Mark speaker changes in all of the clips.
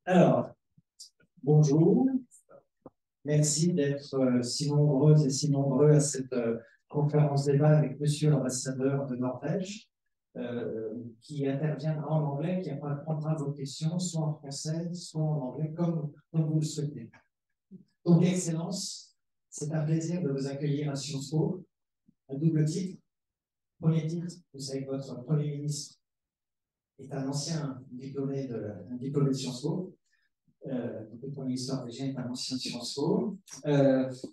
Speaker 1: Alors, bonjour. Merci d'être si nombreuses et si nombreux à cette conférence débat avec Monsieur l'ambassadeur de Norvège, qui interviendra en anglais, qui prendra vos questions, soit en français, soit en anglais, comme vous le souhaitez. Donc, Excellence, c'est un plaisir de vous accueillir à Sciences Po, à double titre. Premier titre, vous savez que votre Premier ministre est un ancien diplômé de Sciences Po. Le Premier ministre norvégien est un ancien de Sciences Po.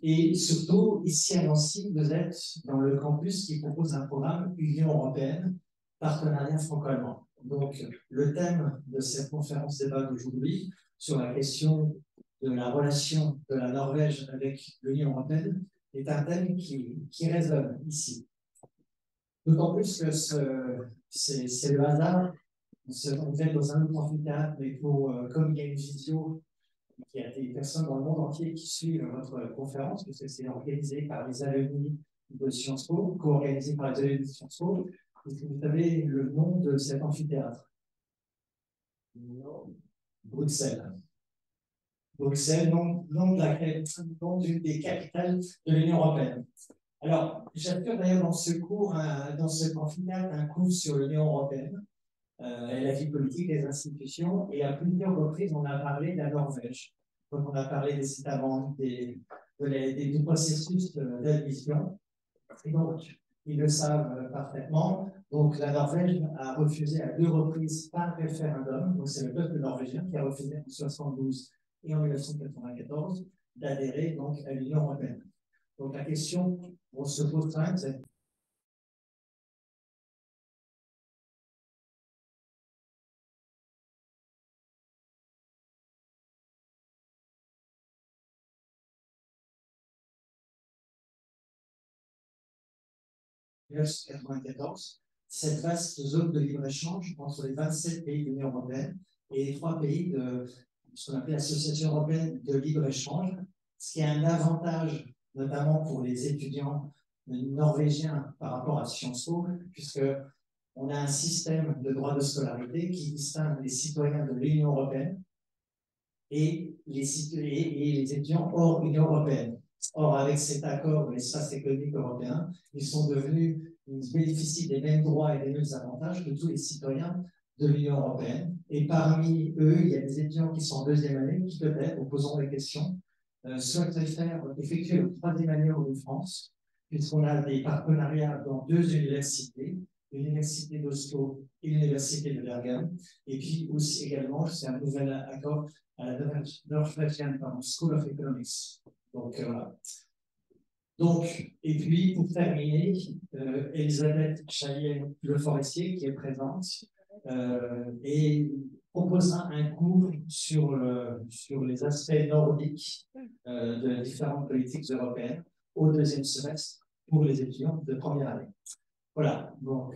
Speaker 1: Et surtout, ici à Nancy, vous êtes dans le campus qui propose un programme Union européenne, partenariat franco-allemand. Donc, le thème de cette conférence débat d'aujourd'hui sur la question de la relation de la Norvège avec l'Union européenne est un thème qui résonne ici. D'autant plus que c'est le hasard. On est dans un autre amphithéâtre, mais comme il y a une vidéo, il y a des personnes dans le monde entier qui suivent votre conférence, puisque c'est organisé par les alumni de Sciences Po, co-organisé par les alumni de Sciences Po. Est-ce que vous savez le nom de cet amphithéâtre? Non. Bruxelles. Bruxelles, nom d'une des capitales de l'Union européenne. Alors, j'assure d'ailleurs dans ce cours, dans ce amphithéâtre, un cours sur l'Union européenne. Et la vie politique des institutions, et à plusieurs reprises, on a parlé de la Norvège. Donc, on a parlé des États membres, du processus d'admission. Et donc, ils le savent parfaitement. Donc, la Norvège a refusé à 2 reprises par référendum, donc c'est le peuple norvégien qui a refusé en 1972 et en 1994 d'adhérer donc à l'Union européenne. Donc, la question qu'on se pose quand même, c'est 1994, cette vaste zone de libre-échange entre les 27 pays de l'Union européenne et les 3 pays de ce qu'on appelle l'Association européenne de libre-échange, ce qui a un avantage, notamment pour les étudiants norvégiens par rapport à Sciences Po, puisqu'on a un système de droit de scolarité qui distingue les citoyens de l'Union européenne et les étudiants hors Union européenne. Or, avec cet accord de l'espace économique européen, ils bénéficient des mêmes droits et des mêmes avantages que tous les citoyens de l'Union européenne. Et parmi eux, il y a des étudiants qui sont en 2e année qui peut-être, en posant des questions, souhaiteraient effectuer le 3e année en France, puisqu'on a des partenariats dans 2 universités, l'université d'Oslo et l'université de Bergen. Et puis aussi également, c'est un nouvel accord à la Norwegian School of Economics. Donc, voilà. Donc, et puis, pour terminer, Elisabeth Chaillet-Le Forestier, qui est présente, et proposera un cours sur les aspects nordiques de différentes politiques européennes au 2e semestre pour les étudiants de 1re année. Voilà, donc,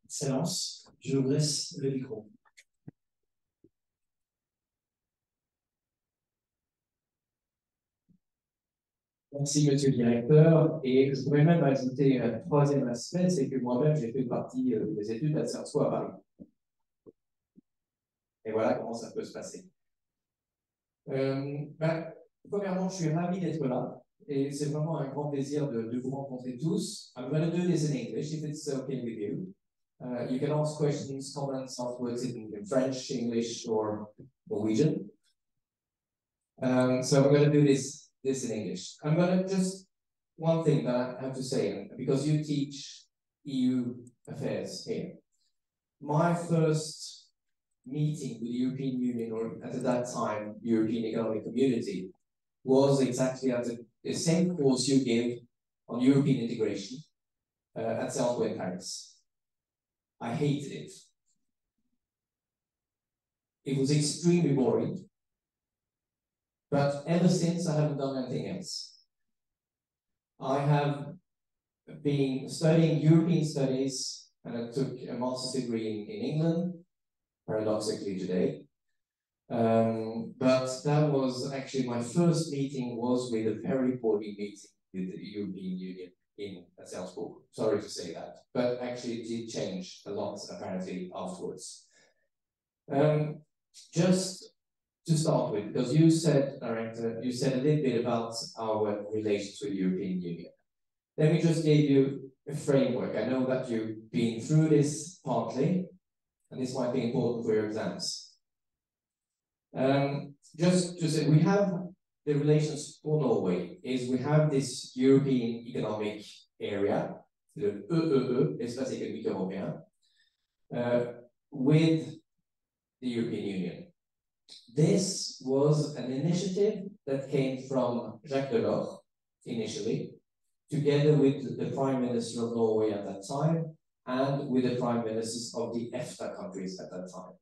Speaker 1: Excellence, je vous laisse le micro. Merci, monsieur le directeur. Et je pourrais même ajouter un 3e aspect, c'est que moi-même, j'ai fait partie des études à Sciences Po à Paris. Et voilà comment ça peut se passer. Premièrement, je suis ravi d'être là. Et c'est vraiment un grand plaisir de vous rencontrer tous. I'm going to do this in English, if it's okay with you. You can ask questions, comments afterwards in French, English, or Norwegian. So I'm going to do this in English. I'm going to just one thing that I have to say, because you teach EU affairs here. My first meeting with the European Union, or at that time, European Economic Community, was exactly at the same course you gave on European integration at Sciences Po in Paris. I hated it. It was extremely boring. But ever since, I haven't done anything else. I have been studying European studies, and I took a master's degree in England, paradoxically today. But that was actually my first meeting was with a very boring meeting with the European Union in Sciences Po. Sorry to say that, but actually it did change a lot apparently afterwards. Just
Speaker 2: to start with, because you said, Director, you said a little bit about our relations with the European Union. Let me just give you a framework. I know that you've been through this partly, and this might be important for your exams. Just to say, we have the relations for Norway, is we have this European Economic Area, the EEE, espace économique européen, with the European Union. This was an initiative that came from Jacques Delors initially, together with the Prime Minister of Norway at that time, and with the Prime Ministers of the EFTA countries at that time.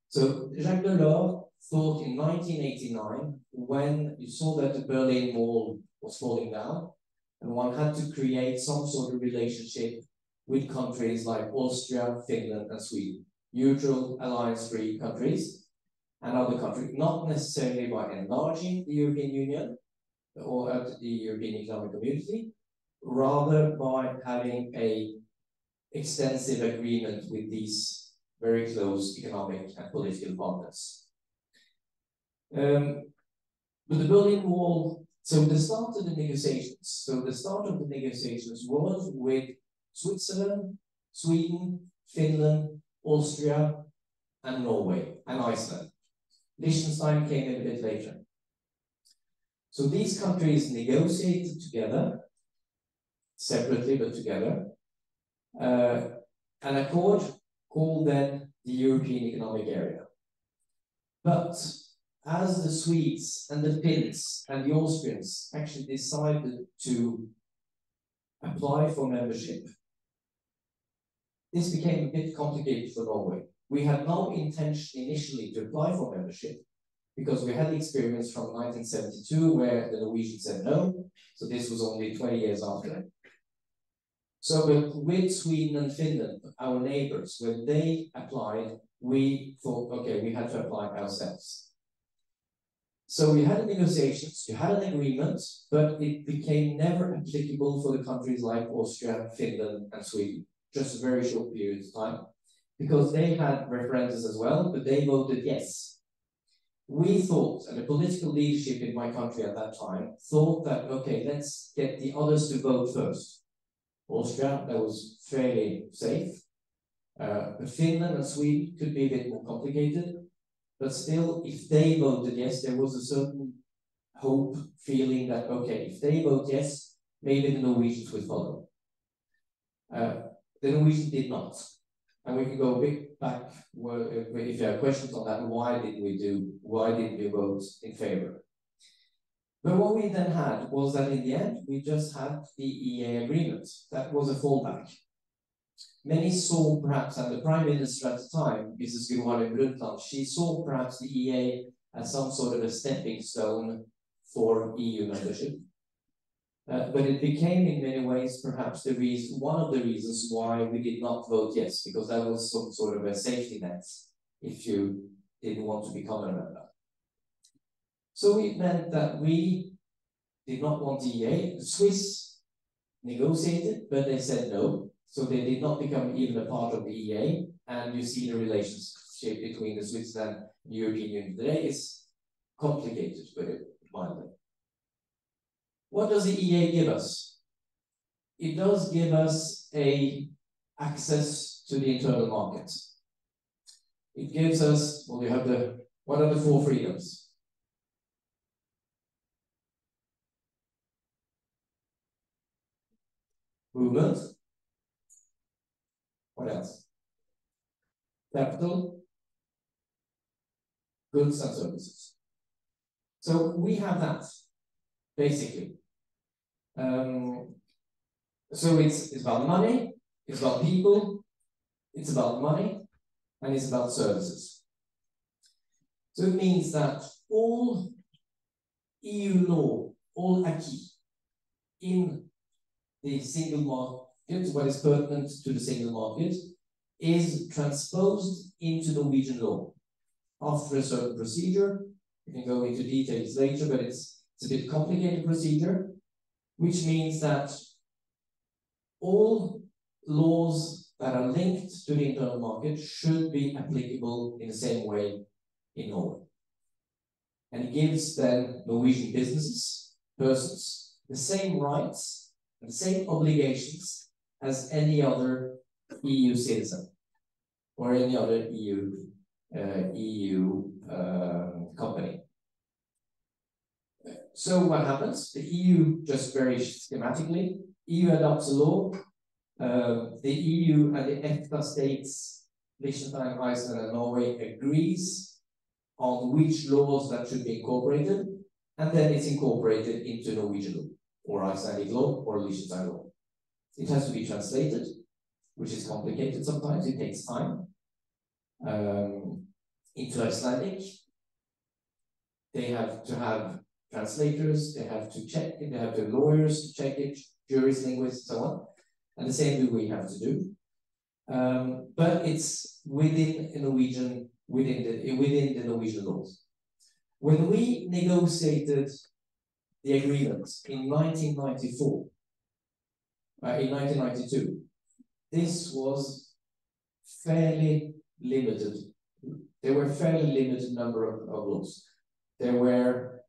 Speaker 2: So Jacques Delors thought in 1989, when you saw that the Berlin Wall was falling down, and one had to create some sort of relationship with countries like Austria, Finland, and Sweden, neutral, alliance-free countries, and other countries, not necessarily by enlarging the European Union or the European Economic Community, rather by having an extensive agreement with these very close economic and political partners. But the Berlin Wall, so the start of the negotiations, was with Switzerland, Sweden, Finland, Austria, and Norway, and Iceland. Liechtenstein came in a bit later. So these countries negotiated together, separately but together, an accord called then the European Economic Area. But as the Swedes and the Finns and the Austrians actually decided to apply for membership, this became a bit complicated for Norway. We had no intention initially to apply for membership because we had the experience from 1972 where the Norwegians said no, so this was only 20 years after. So with Sweden and Finland, our neighbors, when they applied, we thought, okay, we had to apply ourselves. So we had negotiations, you had an agreement, but it became never applicable for the countries like Austria, Finland, and Sweden. Just a very short period of time, because they had referendums as well, but they voted yes. We thought, and the political leadership in my country at that time, thought that, okay, let's get the others to vote first. Austria, that was fairly safe. But Finland and Sweden could be a bit more complicated. But still, if they voted yes, there was a certain hope, feeling that, okay, if they vote yes, maybe the Norwegians would follow. The Norwegians did not. And we can go a bit back, if you have questions on that, why did we vote in favor? But what we then had was that in the end, we just had the EEA agreement. That was a fallback. Many saw perhaps, and the Prime Minister at the time, Mrs. Gro Harlem Brundtland, she saw perhaps the EEA as some sort of a stepping stone for EU membership. But it became in many ways perhaps one of the reasons why we did not vote yes, because that was some sort of a safety net if you didn't want to become a member. So it meant that we did not want EEA. The Swiss negotiated, but they said no. So they did not become even a part of the EEA. And you see the relationship between the Switzerland and the European Union today is complicated, to put it mildly. What does the EEA give us? It does give us access to the internal market. It gives us, well, you have what are the 4 freedoms? Movement. What else? Capital, goods and services. So we have that, basically. So it's about money, it's about people, it's about money, and it's about services. So it means that all EU law, all acquis in the single market, what is pertinent to the single market, is transposed into Norwegian law after a certain procedure. We can go into details later, but it's a bit complicated procedure, which means that all laws that are linked to the internal market should be applicable in the same way in Norway. and it gives then Norwegian businesses, persons, the same rights and the same obligations as any other EU citizen or any other EU company. So what happens? The EU, just very schematically, EU adopts a law. The EU and the EFTA states, Liechtenstein, Iceland, and Norway agrees on which laws that should be incorporated, and then it's incorporated into Norwegian law, or Icelandic law, or Liechtenstein law. It has to be translated, which is complicated sometimes, it takes time. Into Icelandic, they have to have translators, they have to check it, they have the lawyers to check it, jurists, linguists, and so on. And the same do we have to do. But it's within Norwegian, within the Norwegian laws. When we negotiated the agreement in 1994, in 1992, this was fairly limited. There were fairly limited number of laws. There were,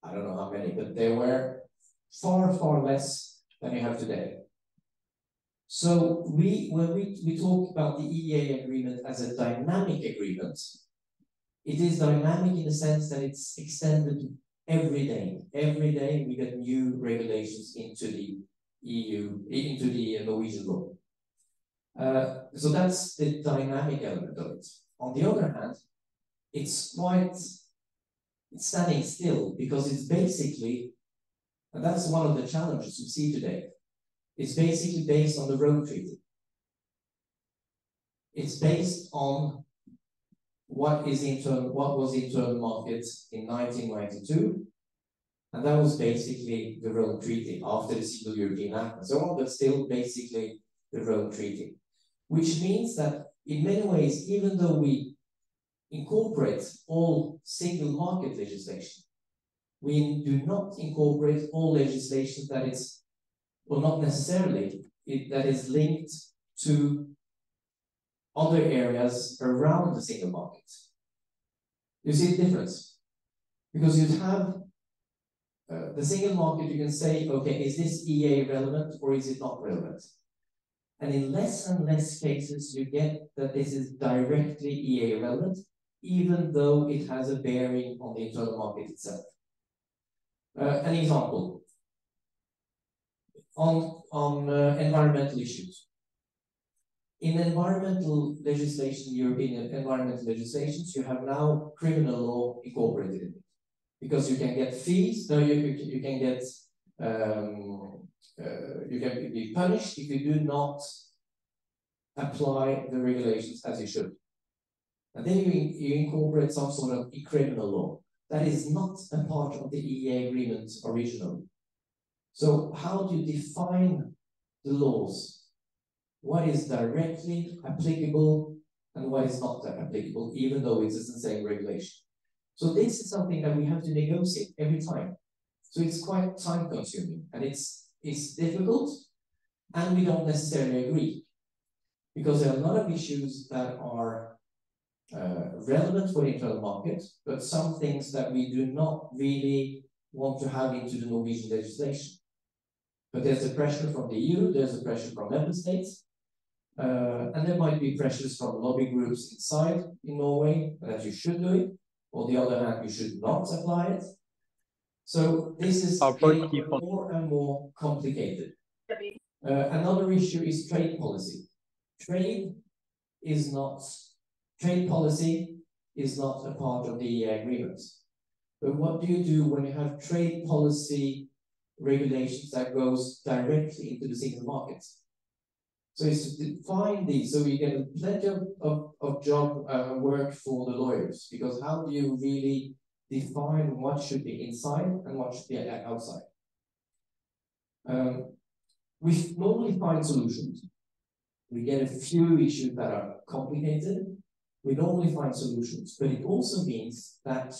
Speaker 2: I don't know how many, but there were far, far less than you have today. So when we talk about the EEA agreement as a dynamic agreement, it is dynamic in the sense that it's extended every day. Every day we get new regulations into the EU, into the Norwegian law. So that's the dynamic element of it. On the other hand, it's standing still because it's basically, and that's one of the challenges we see today, it's basically based on the Rome Treaty. It's based on what was internal market in 1992, and that was basically the Rome Treaty after the Single European Act and so on, but still basically the Rome Treaty. Which means that in many ways, even though we incorporate all single market legislation, we do not incorporate all legislation that is, well, not necessarily, that is linked to other areas around the single market. You see the difference? Because you'd have the single market, you can say, okay, is this EA relevant or is it not relevant? And in less and less cases, you get that this is directly EA relevant, even though it has a bearing on the internal market itself. An example on environmental issues. In environmental legislation, European environmental legislations, you have now criminal law incorporated in it, because you can get fees. No, you can get you can be punished if you do not apply the regulations as you should. And then you incorporate some sort of criminal law that is not a part of the EEA agreement originally. So how do you define the laws? What is directly applicable and what is not applicable, even though it is the same regulation? So this is something that we have to negotiate every time. So it's quite time consuming and it's difficult, and we don't necessarily agree, because there are a lot of issues that are relevant for the internal market, but some things that we do not really want to have into the Norwegian legislation. But there's a pressure from the EU, there's a pressure from member states, and there might be pressures from lobby groups inside in Norway that you should do it. On the other hand, you should not apply it. So this is getting more and more complicated. Another issue is trade policy. Trade policy is not a part of the agreement. But what do you do when you have trade policy regulations that goes directly into the single market? So it's to define these, so you get plenty of job work for the lawyers, because how do you really define what should be inside and what should be outside? We normally find solutions. We get a few issues that are complicated. We normally find solutions, but it also means that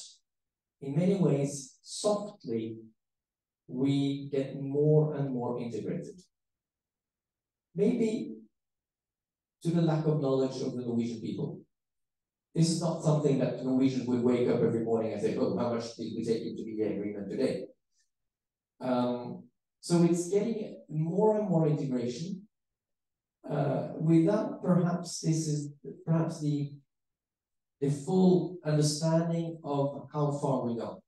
Speaker 2: in many ways, softly, we get more and more integrated. Maybe to the lack of knowledge of the Norwegian people. This is not something that Norwegians would wake up every morning and say, oh, how much did we take into the EEA agreement today? So it's getting more and more integration. Without perhaps this is perhaps the full understanding of how far we go.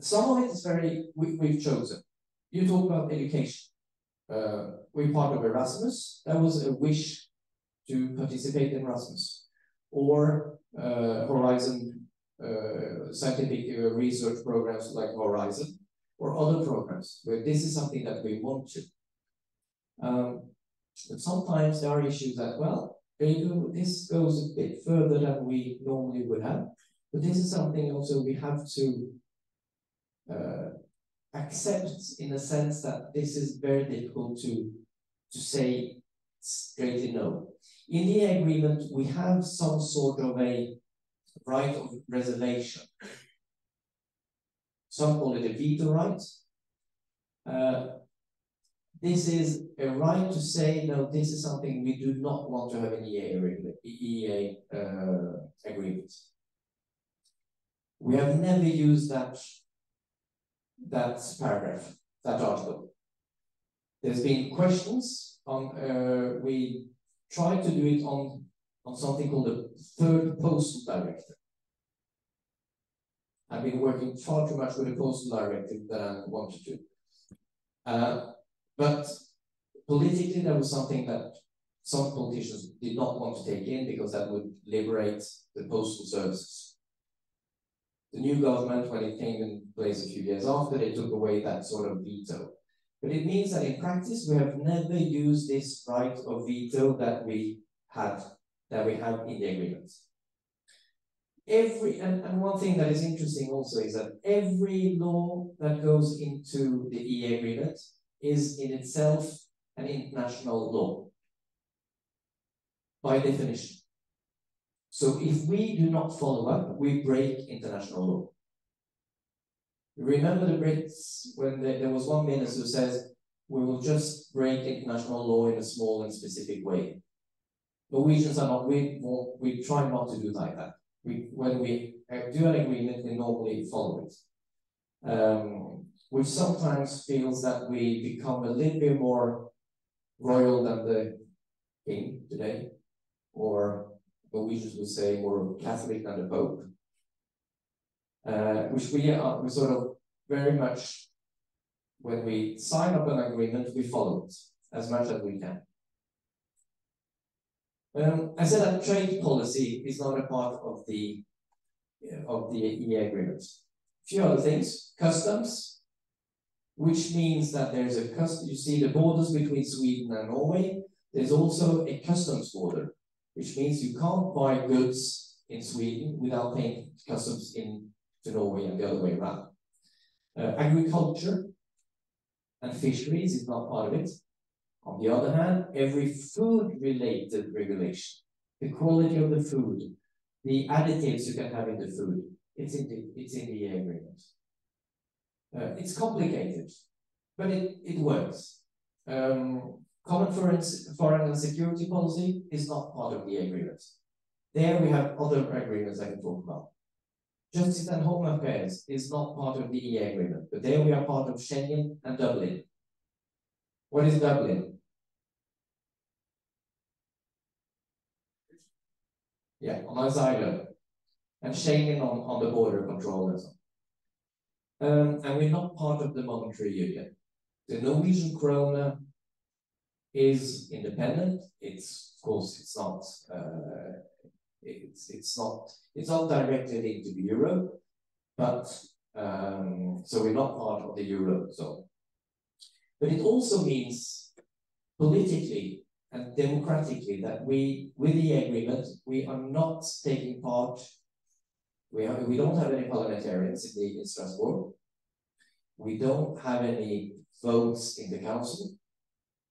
Speaker 2: Some of it is very, we've chosen. You talk about education. We're part of Erasmus. That was a wish to participate in Erasmus. Or Horizon, scientific research programs like Horizon, or other programs, where this is something that we want to. But sometimes there are issues that, well, this goes a bit further than we normally would have. But this is something also we have to accept, in the sense that this is very difficult to say straightly no. In the agreement, we have some sort of a right of reservation. Some call it a veto right. This is a right to say, no, this is something we do not want to have in EEA agreement. We have never used that paragraph, that article. There's been questions on, we tried to do it on something called the third postal directive. I've been working far too much with the postal directive than I wanted to. But politically, that was something that some politicians did not want to take in, because that would liberate the postal services. The new government, when it came in place a few years after, they took away that sort of veto. But it means that in practice, we have never used this right of veto that we have in the agreement. And one thing that is interesting also is that every law that goes into the EEA agreement is in itself an international law, by definition. So if we do not follow up, we break international law. Remember the Brits, when there was one minister who says, we will just break international law in a small and specific way. Norwegians are not, we try not to do like that. When we do an agreement, we normally follow it. Which sometimes feels that we become a little bit more royal than the king today, or Norwegians would say more Catholic than the Pope, which we sort of very much, when we sign up an agreement, we follow it as much as we can. I said that trade policy is not a part of the EEA agreement. A few other things: customs, which means that there's a you see the borders between Sweden and Norway. There's also a customs border, which means you can't buy goods in Sweden without paying customs to Norway and the other way around. Agriculture and fisheries is not part of it. On the other hand, every food-related regulation, the quality of the food, the additives you can have in the food, it's in the agreement. It's complicated, but it works. Common foreign and security policy is not part of the agreement. There we have other agreements I can talk about. Justice and Home Affairs is not part of the EEA agreement, but there we are part of Schengen and Dublin. What is Dublin? Yeah, on asylum, and Schengen on the border control and so on. And we're not part of the monetary union. The Norwegian krona is independent. Of course, it's not directly linked to the euro, but so we're not part of the euro zone. But it also means politically and democratically that with the agreement, we are not taking part. We don't have any parliamentarians in Strasbourg. We don't have any votes in the council,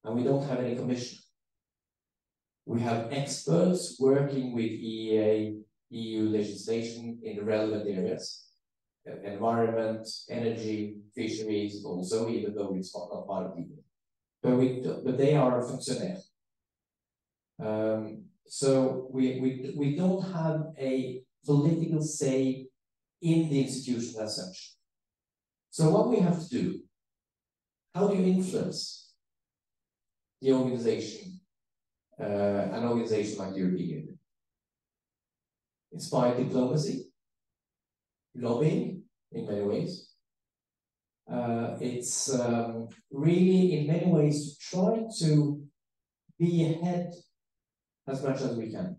Speaker 2: and we don't have any commission. We have experts working with EEA, EU legislation in the relevant areas, environment, energy, fisheries also, even though it's not part of the EU. But they are fonctionnaires. So we don't have a political say in the institution as such. So what we have to do, how do you influence the organization, an organization like the European Union? It's by diplomacy, lobbying in many ways. It's really in many ways to try to be ahead as much as we can.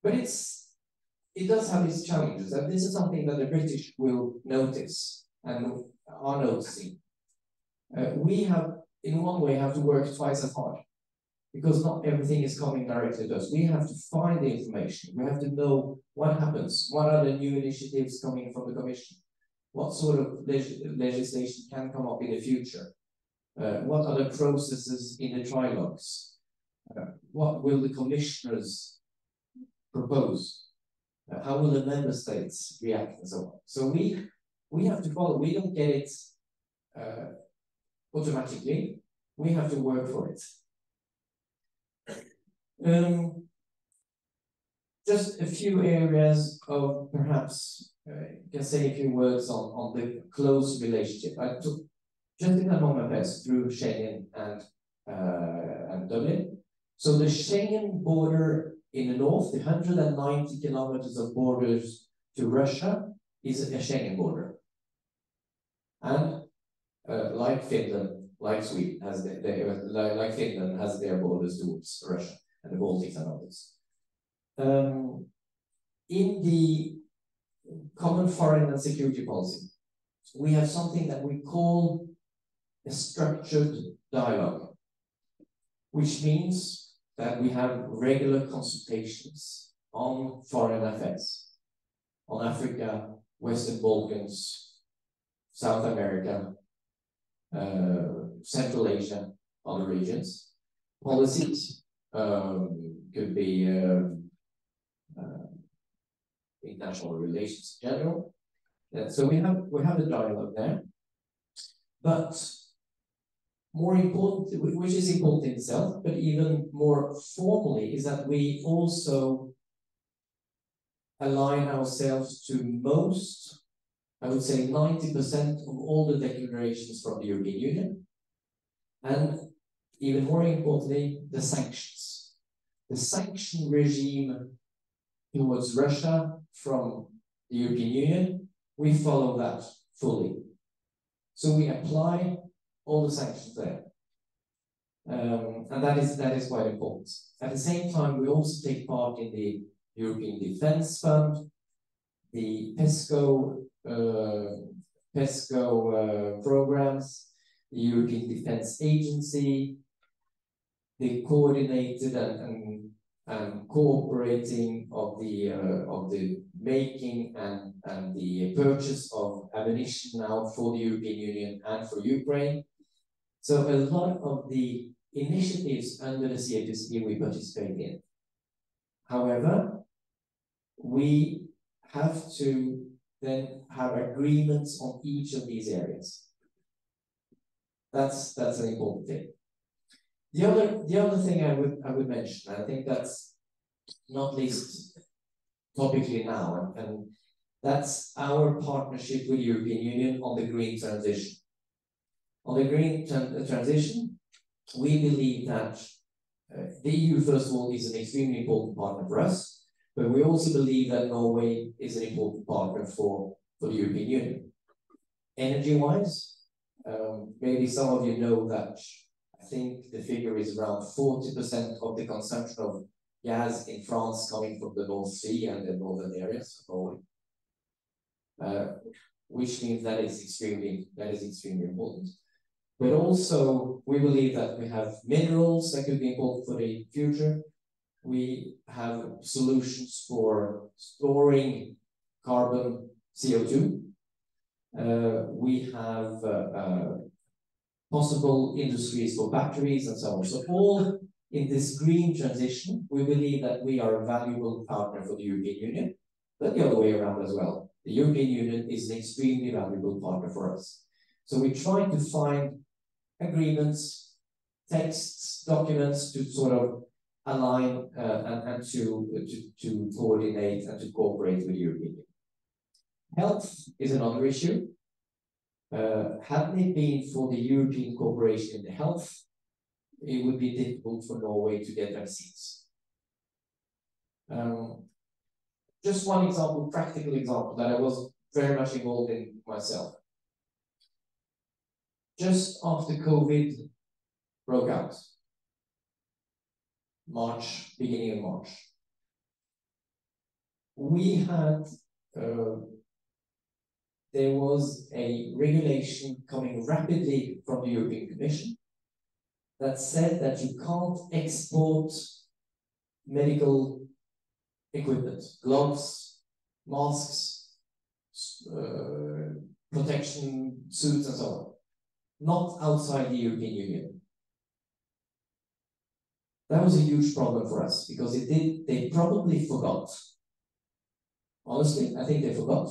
Speaker 2: But it does have its challenges, and this is something that the British will notice and are noticing. We have, in one way, have to work twice as hard, because not everything is coming directly to us. We have to find the information. We have to know what happens. What are the new initiatives coming from the Commission? What sort of legislation can come up in the future? What are the processes in the trilogues? What will the commissioners propose? How will the member states react and so on? So we have to follow. We don't get it automatically. We have to work for it. Just a few areas of perhaps, can say a few words on the close relationship. I took just in a home affairs through Schengen and Dublin. So the Schengen border in the north, the 190 kilometers of borders to Russia, is a Schengen border. And like Finland, like Sweden, like Finland has their borders towards Russia and the Baltics and others. In the common foreign and security policy, we have something that we call a structured dialogue, which means that we have regular consultations on foreign affairs, on Africa, Western Balkans, South America, Central Asia, other regions. Policies could be international relations in general. So we have a dialogue there, but more important, which is important in itself, but even more formally, is that we also align ourselves to most, I would say 90% of all the declarations from the European Union, and even more importantly, the sanctions. The sanction regime towards Russia from the European Union, we follow that fully. So we apply all the sanctions there. And that is quite important. At the same time, we also take part in the European Defence Fund, the PESCO programs, the European Defence Agency, the coordinated and cooperating of the making and the purchase of ammunition now for the European Union and for Ukraine. So a lot of the initiatives under the CFSP we participate in. However, we have to then have agreements on each of these areas. That's an important thing. The other thing I would mention, I think that's not least topically now, and that's our partnership with the European Union on the green transition. On the green transition, we believe that the EU, first of all, is an extremely important partner for us, but we also believe that Norway is an important partner for the European Union. Energy-wise, maybe some of you know that I think the figure is around 40% of the consumption of gas in France coming from the North Sea and the northern areas of Norway, which means that is extremely important. But also, we believe that we have minerals that could be important for the future. We have solutions for storing carbon, CO2. We have possible industries for batteries and so on. So all in this green transition, we believe that we are a valuable partner for the European Union, but the other way around as well. The European Union is an extremely valuable partner for us. So we try to find agreements, texts, documents to sort of align and to coordinate and to cooperate with the European Union. Health is another issue. Hadn't it been for the European cooperation in the health, it would be difficult for Norway to get vaccines. Just one example, practical example that I was very much involved in myself. Just after COVID broke out, beginning of March, we had, there was a regulation coming rapidly from the European Commission that said that you can't export medical equipment, gloves, masks, protection suits and so on, not outside the European Union. That was a huge problem for us because they probably forgot. Honestly, I think they forgot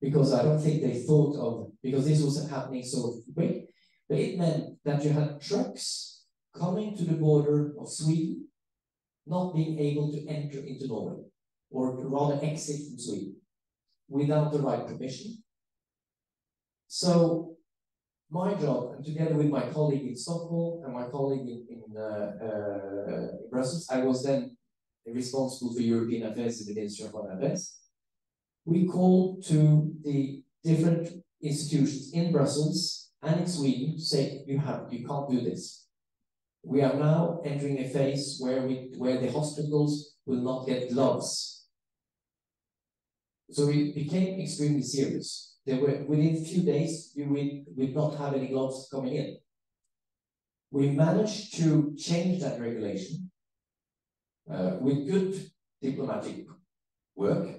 Speaker 2: because I don't think they thought of, because this was happening so quick, but it meant that you had trucks coming to the border of Sweden, not being able to enter into Norway, or rather exit from Sweden, without the right permission. So my job, and together with my colleague in Stockholm and my colleague in Brussels, I was then responsible for European affairs in the Ministry of Foreign Affairs. We called to the different institutions in Brussels and in Sweden to say, you can't do this. We are now entering a phase where the hospitals will not get gloves. So it became extremely serious. Within a few days, you would not have any gloves coming in. We managed to change that regulation with good diplomatic work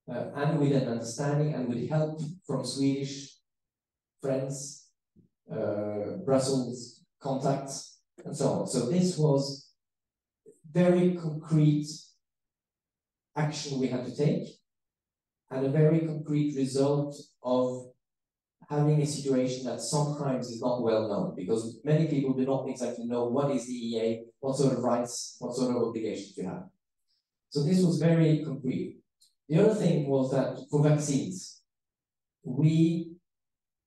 Speaker 2: and with an understanding and with help from Swedish friends, Brussels contacts, and so on. So this was very concrete action we had to take, and a very concrete result of having a situation that sometimes is not well known, because many people do not exactly know what is the EEA, what sort of rights, what sort of obligations you have. So this was very concrete. The other thing was that for vaccines, we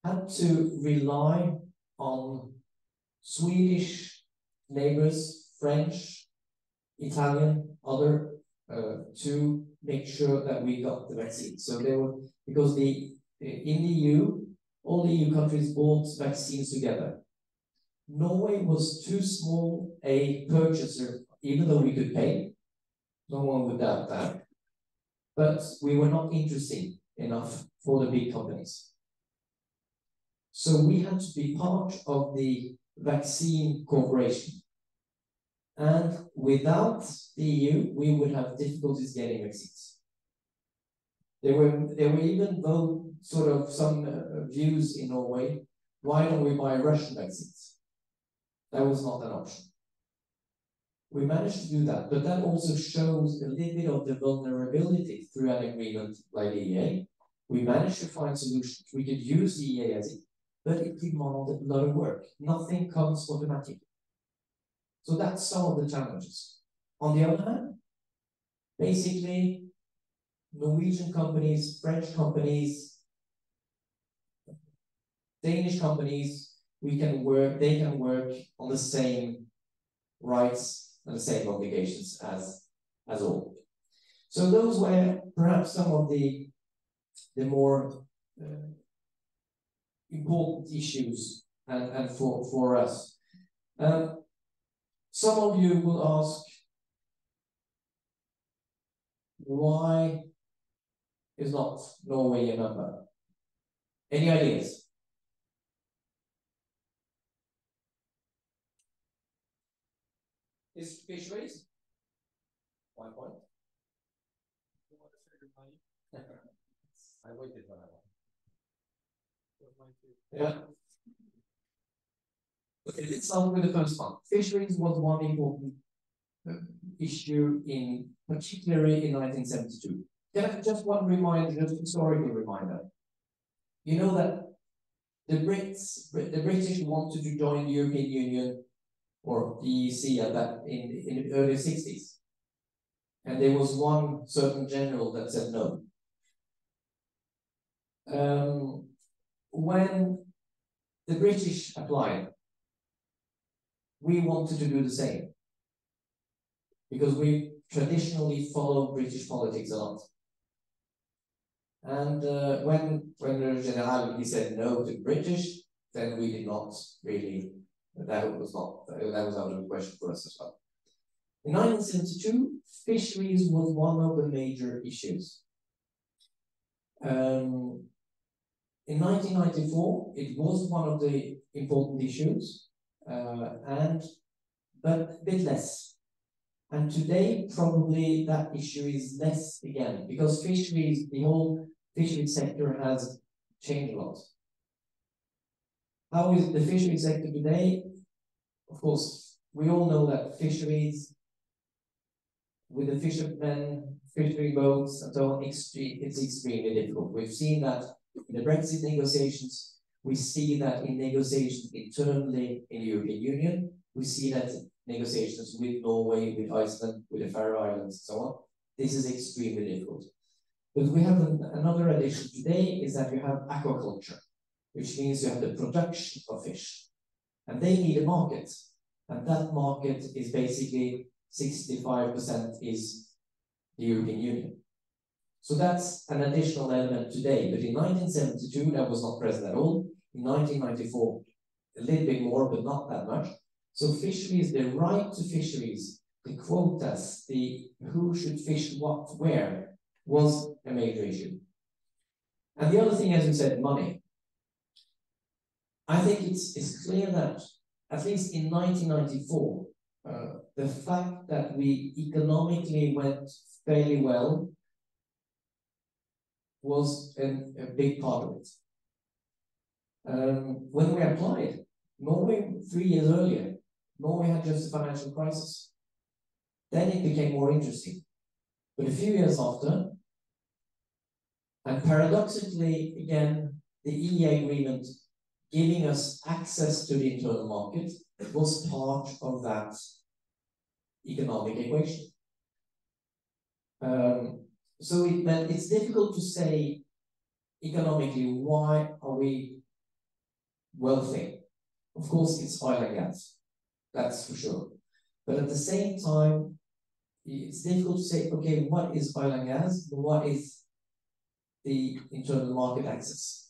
Speaker 2: had to rely on Swedish neighbors, French, Italian, other, to make sure that we got the vaccine. So they were, because in the EU, all the EU countries bought vaccines together. Norway was too small a purchaser, even though we could pay. No one would doubt that. But we were not interesting enough for the big companies. So we had to be part of the vaccine cooperation. And without the EU, we would have difficulties getting vaccines. There were even though sort of some views in Norway, why don't we buy Russian vaccines? That was not an option. We managed to do that, but that also shows a little bit of the vulnerability through an agreement like the EEA. We managed to find solutions. We could use the EEA as it, but it demanded a lot of work. Nothing comes automatically. So that's some of the challenges. On the other hand, basically, Norwegian companies, French companies, Danish companies, they can work on the same rights and the same obligations as all. So those were perhaps some of the more important issues and for us. Some of you will ask, why is not Norway a member? Any ideas? Is fisheries? 1 point. I waited for that one. Yeah. Okay, let's start with the first one. Fisheries was one important issue particularly in 1972. Just one reminder, just historical reminder. You know that the British wanted to join the European Union or EEC at that in the early 60s. And there was one certain general that said no. When the British applied, we wanted to do the same, because we traditionally follow British politics a lot. And when the General said no to the British, then we did not really, that was out of the question for us as well. In 1972, fisheries was one of the major issues. In 1994, it was one of the important issues, but a bit less. And today, probably that issue is less again, because fisheries, the whole fisheries sector has changed a lot. How is the fisheries sector today? Of course, we all know that fisheries, with the fishermen, fishery boats, and so on, it's extremely difficult. We've seen that in the Brexit negotiations. We see that in negotiations internally in the European Union. We see that negotiations with Norway, with Iceland, with the Faroe Islands, and so on. This is extremely difficult. But we have another addition today, is that you have aquaculture, which means you have the production of fish. And they need a market. And that market is basically 65% is the European Union. So that's an additional element today. But in 1972, that was not present at all. In 1994, a little bit more, but not that much. So fisheries, the right to fisheries, the quotas, the who should fish what, where, was a major issue. And the other thing, as you said, money. I think it's clear that, at least in 1994, the fact that we economically went fairly well was a big part of it. When we applied, Norway, 3 years earlier, Norway had just a financial crisis. Then it became more interesting. But a few years after, and paradoxically, again, the EEA agreement giving us access to the internal market was part of that economic equation. So it meant it's difficult to say economically, why are we wealthy? Of course, it's oil and gas. That's for sure. But at the same time, it's difficult to say, okay, what is oil and gas? And what is the internal market access?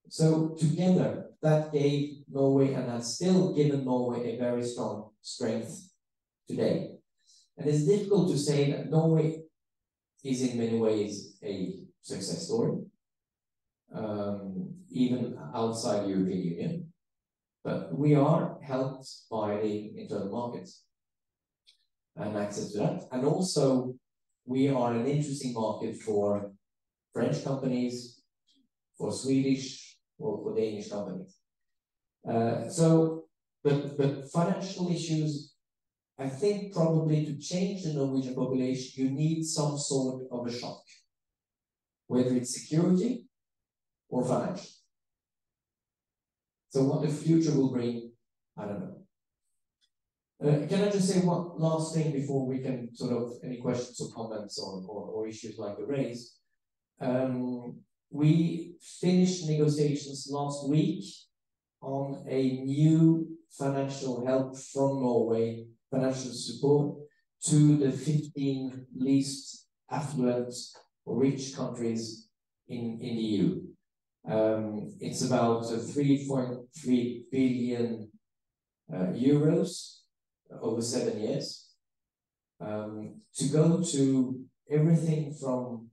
Speaker 2: So together, that gave Norway, and has still given Norway, a very strong strength today. And it's difficult to say that Norway is in many ways a success story, even outside the European Union. But we are helped by the internal markets and access to that. And also, we are an interesting market for French companies, for Swedish or for Danish companies. But financial issues, I think probably to change the Norwegian population, you need some sort of a shock, whether it's security or financial. So what the future will bring, I don't know. Can I just say one last thing before we can sort of, any questions or comments or issues like the raise? We finished negotiations last week on a new financial help from Norway, financial support to the 15 least affluent or rich countries in the EU. It's about 3.3 billion euros over 7 years to go to everything from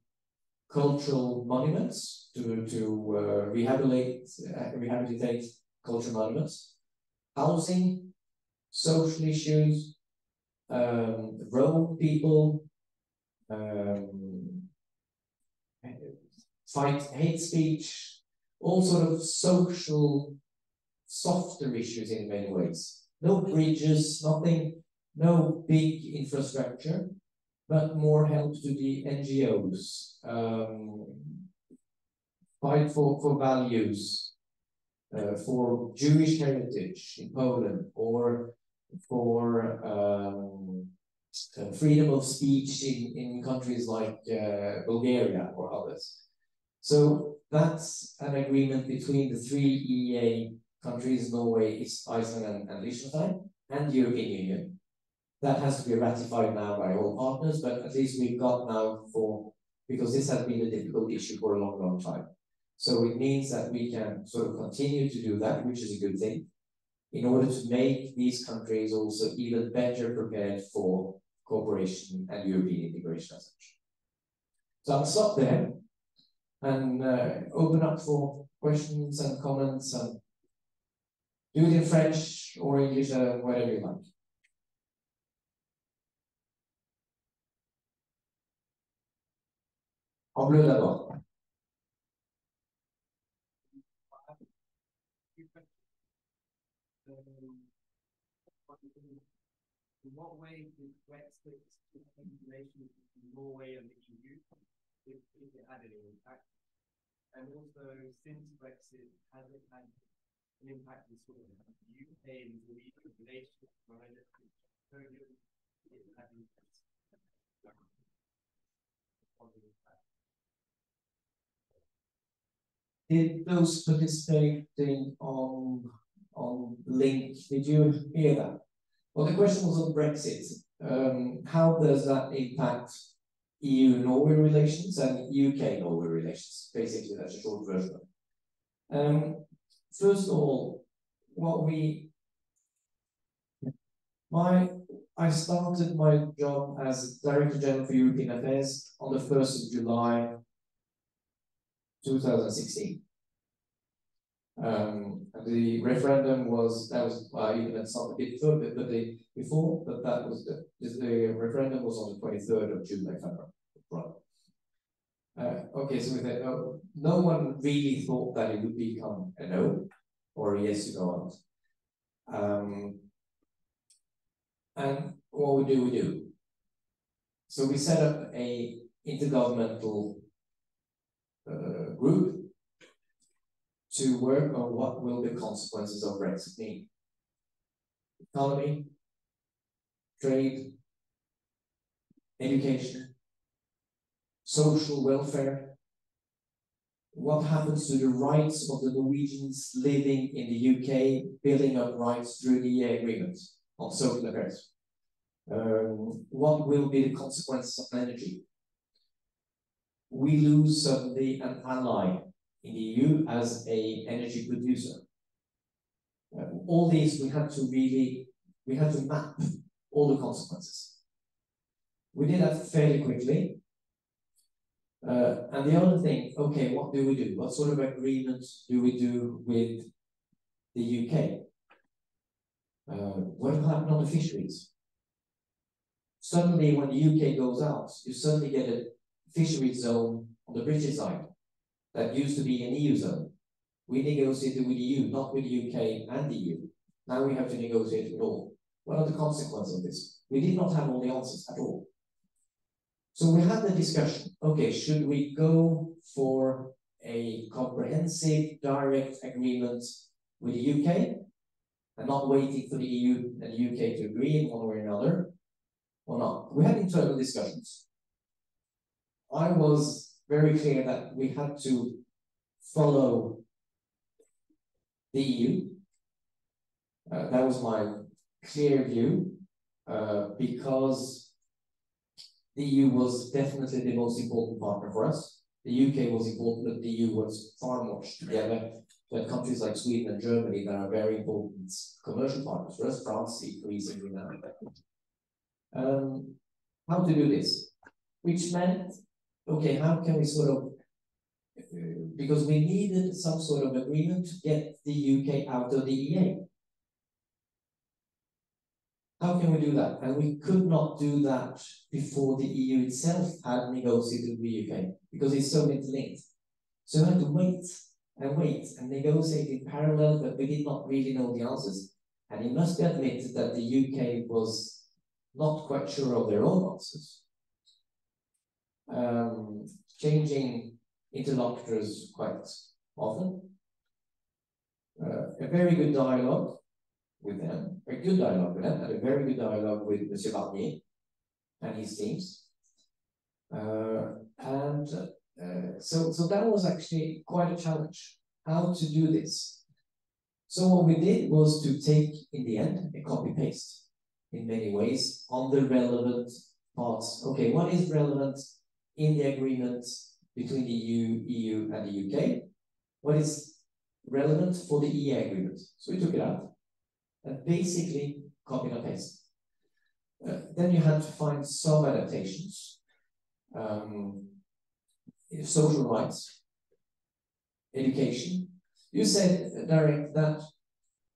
Speaker 2: cultural monuments to rehabilitate cultural monuments, housing, social issues, road people, fight hate speech, all sort of social, softer issues in many ways. No bridges, nothing, no big infrastructure, but more help to the NGOs, fight for values, for Jewish heritage in Poland, or for freedom of speech in countries like Bulgaria or others. So that's an agreement between the 3 EEA countries, Norway, Iceland, and Liechtenstein, and the European Union. That has to be ratified now by all partners, but at least we've got now because this has been a difficult issue for a long, long time. So it means that we can sort of continue to do that, which is a good thing, in order to make these countries also even better prepared for cooperation and European integration as such. So I'll stop there and open up for questions and comments, and do it in French or English, whatever you like. En bleu d'abord.
Speaker 3: In what way did Brexit in relation to Norway and the EU, if it had any impact? And also, since Brexit, has it had an impact on sort of the UK and the EU relations?
Speaker 2: Did those participating on link, did you hear that? Well, the question was on Brexit. How does that impact EU-Norway relations and UK-Norway relations? Basically, that's a short version. First of all, I started my job as Director General for European Affairs on the 1st of July 2016. The referendum was, even at some bit further, but before, but that was the referendum was on the 23rd of June, if I'm right. Okay, so with that, no one really thought that it would become a no or a yes to go out. And what we do. So we set up a intergovernmental group to work on what will the consequences of Brexit mean. Economy, trade, education, social welfare. What happens to the rights of the Norwegians living in the UK, building up rights through the agreement on social affairs? What will be the consequences of energy? We lose suddenly an ally in the EU as an energy producer. All these we had to map all the consequences. We did that fairly quickly. And the other thing, okay, what do we do? What sort of agreement do we do with the UK? What will happen on the fisheries? Suddenly, when the UK goes out, you suddenly get a fisheries zone on the British side that used to be an EU zone. We negotiated with the EU, not with the UK and the EU. Now we have to negotiate with all. What are the consequences of this? We did not have all the answers at all. So we had the discussion, okay, should we go for a comprehensive direct agreement with the UK and not waiting for the EU and the UK to agree in one way or another, or not? We had internal discussions. I was very clear that we had to follow the EU. That was my clear view, because the EU was definitely the most important partner for us. The UK was important, but the EU was far more together. But countries like Sweden and Germany that are very important commercial partners for us, France increasingly now. How to do this? Which meant, okay, how can we sort of, because we needed some sort of agreement to get the UK out of the EEA. How can we do that? And we could not do that before the EU itself had negotiated with the UK, because it's so interlinked. So we had to wait and negotiate in parallel, but we did not really know the answers. And it must be admitted that the UK was not quite sure of their own answers. Changing interlocutors quite often. And we had to wait. And the other thing, okay, how can we sort of, because we needed some sort of agreement to get the UK out of the EEA. How can we do that? And we could not do that before the EU itself had negotiated with the UK, because it's so interlinked. So we had to wait and negotiate in parallel, but we did not really know the answers. And it must be admitted that the UK was not quite sure of their own answers. Changing interlocutors quite often. a very good dialogue with them, a good dialogue with them, and a very good dialogue with Monsieur Barnier and his teams. So that was actually quite a challenge, how to do this. So what we did was to take, in the end, a copy-paste in many ways on the relevant parts. Okay, what is relevant in the agreement between the EU and the UK? What is relevant for the EEA agreement? So we took it out and basically copy and paste. Then you had to find some adaptations. Social rights, education. You said, Derek, that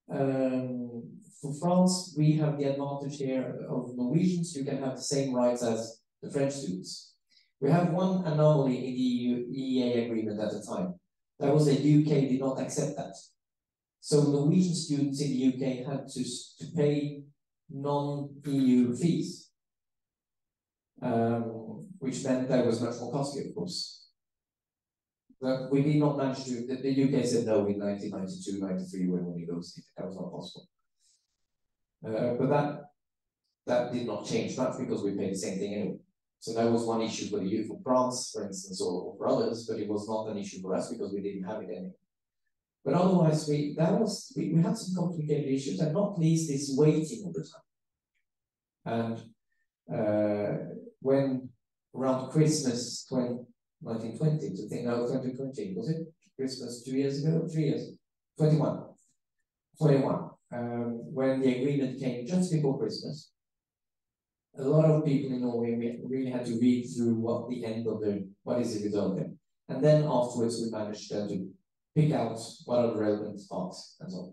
Speaker 2: for France, we have the advantage here of Norwegians. You can have the same rights as the French students. We have one anomaly in the EEA agreement at the time. That was that UK did not accept that. So Norwegian students in the UK had to pay non-EU fees, which meant that was much more costly, of course. But we did not manage to, the UK said no in 1992, 93 when we negotiated. That was not possible. But that did not change much because we paid the same thing anyway. So that was one issue for the youth of France, for instance, or for others, but it was not an issue for us because we didn't have it anyway. But otherwise, we had some complicated issues, and not least this waiting all the time. And when around Christmas 1920, to think now 2020, was it Christmas 2 years ago? 3 years? 21. When the agreement came just before Christmas, a lot of people in Norway really had to read through what the end of what is the result there. And then afterwards we managed to pick out what are the relevant parts and so on.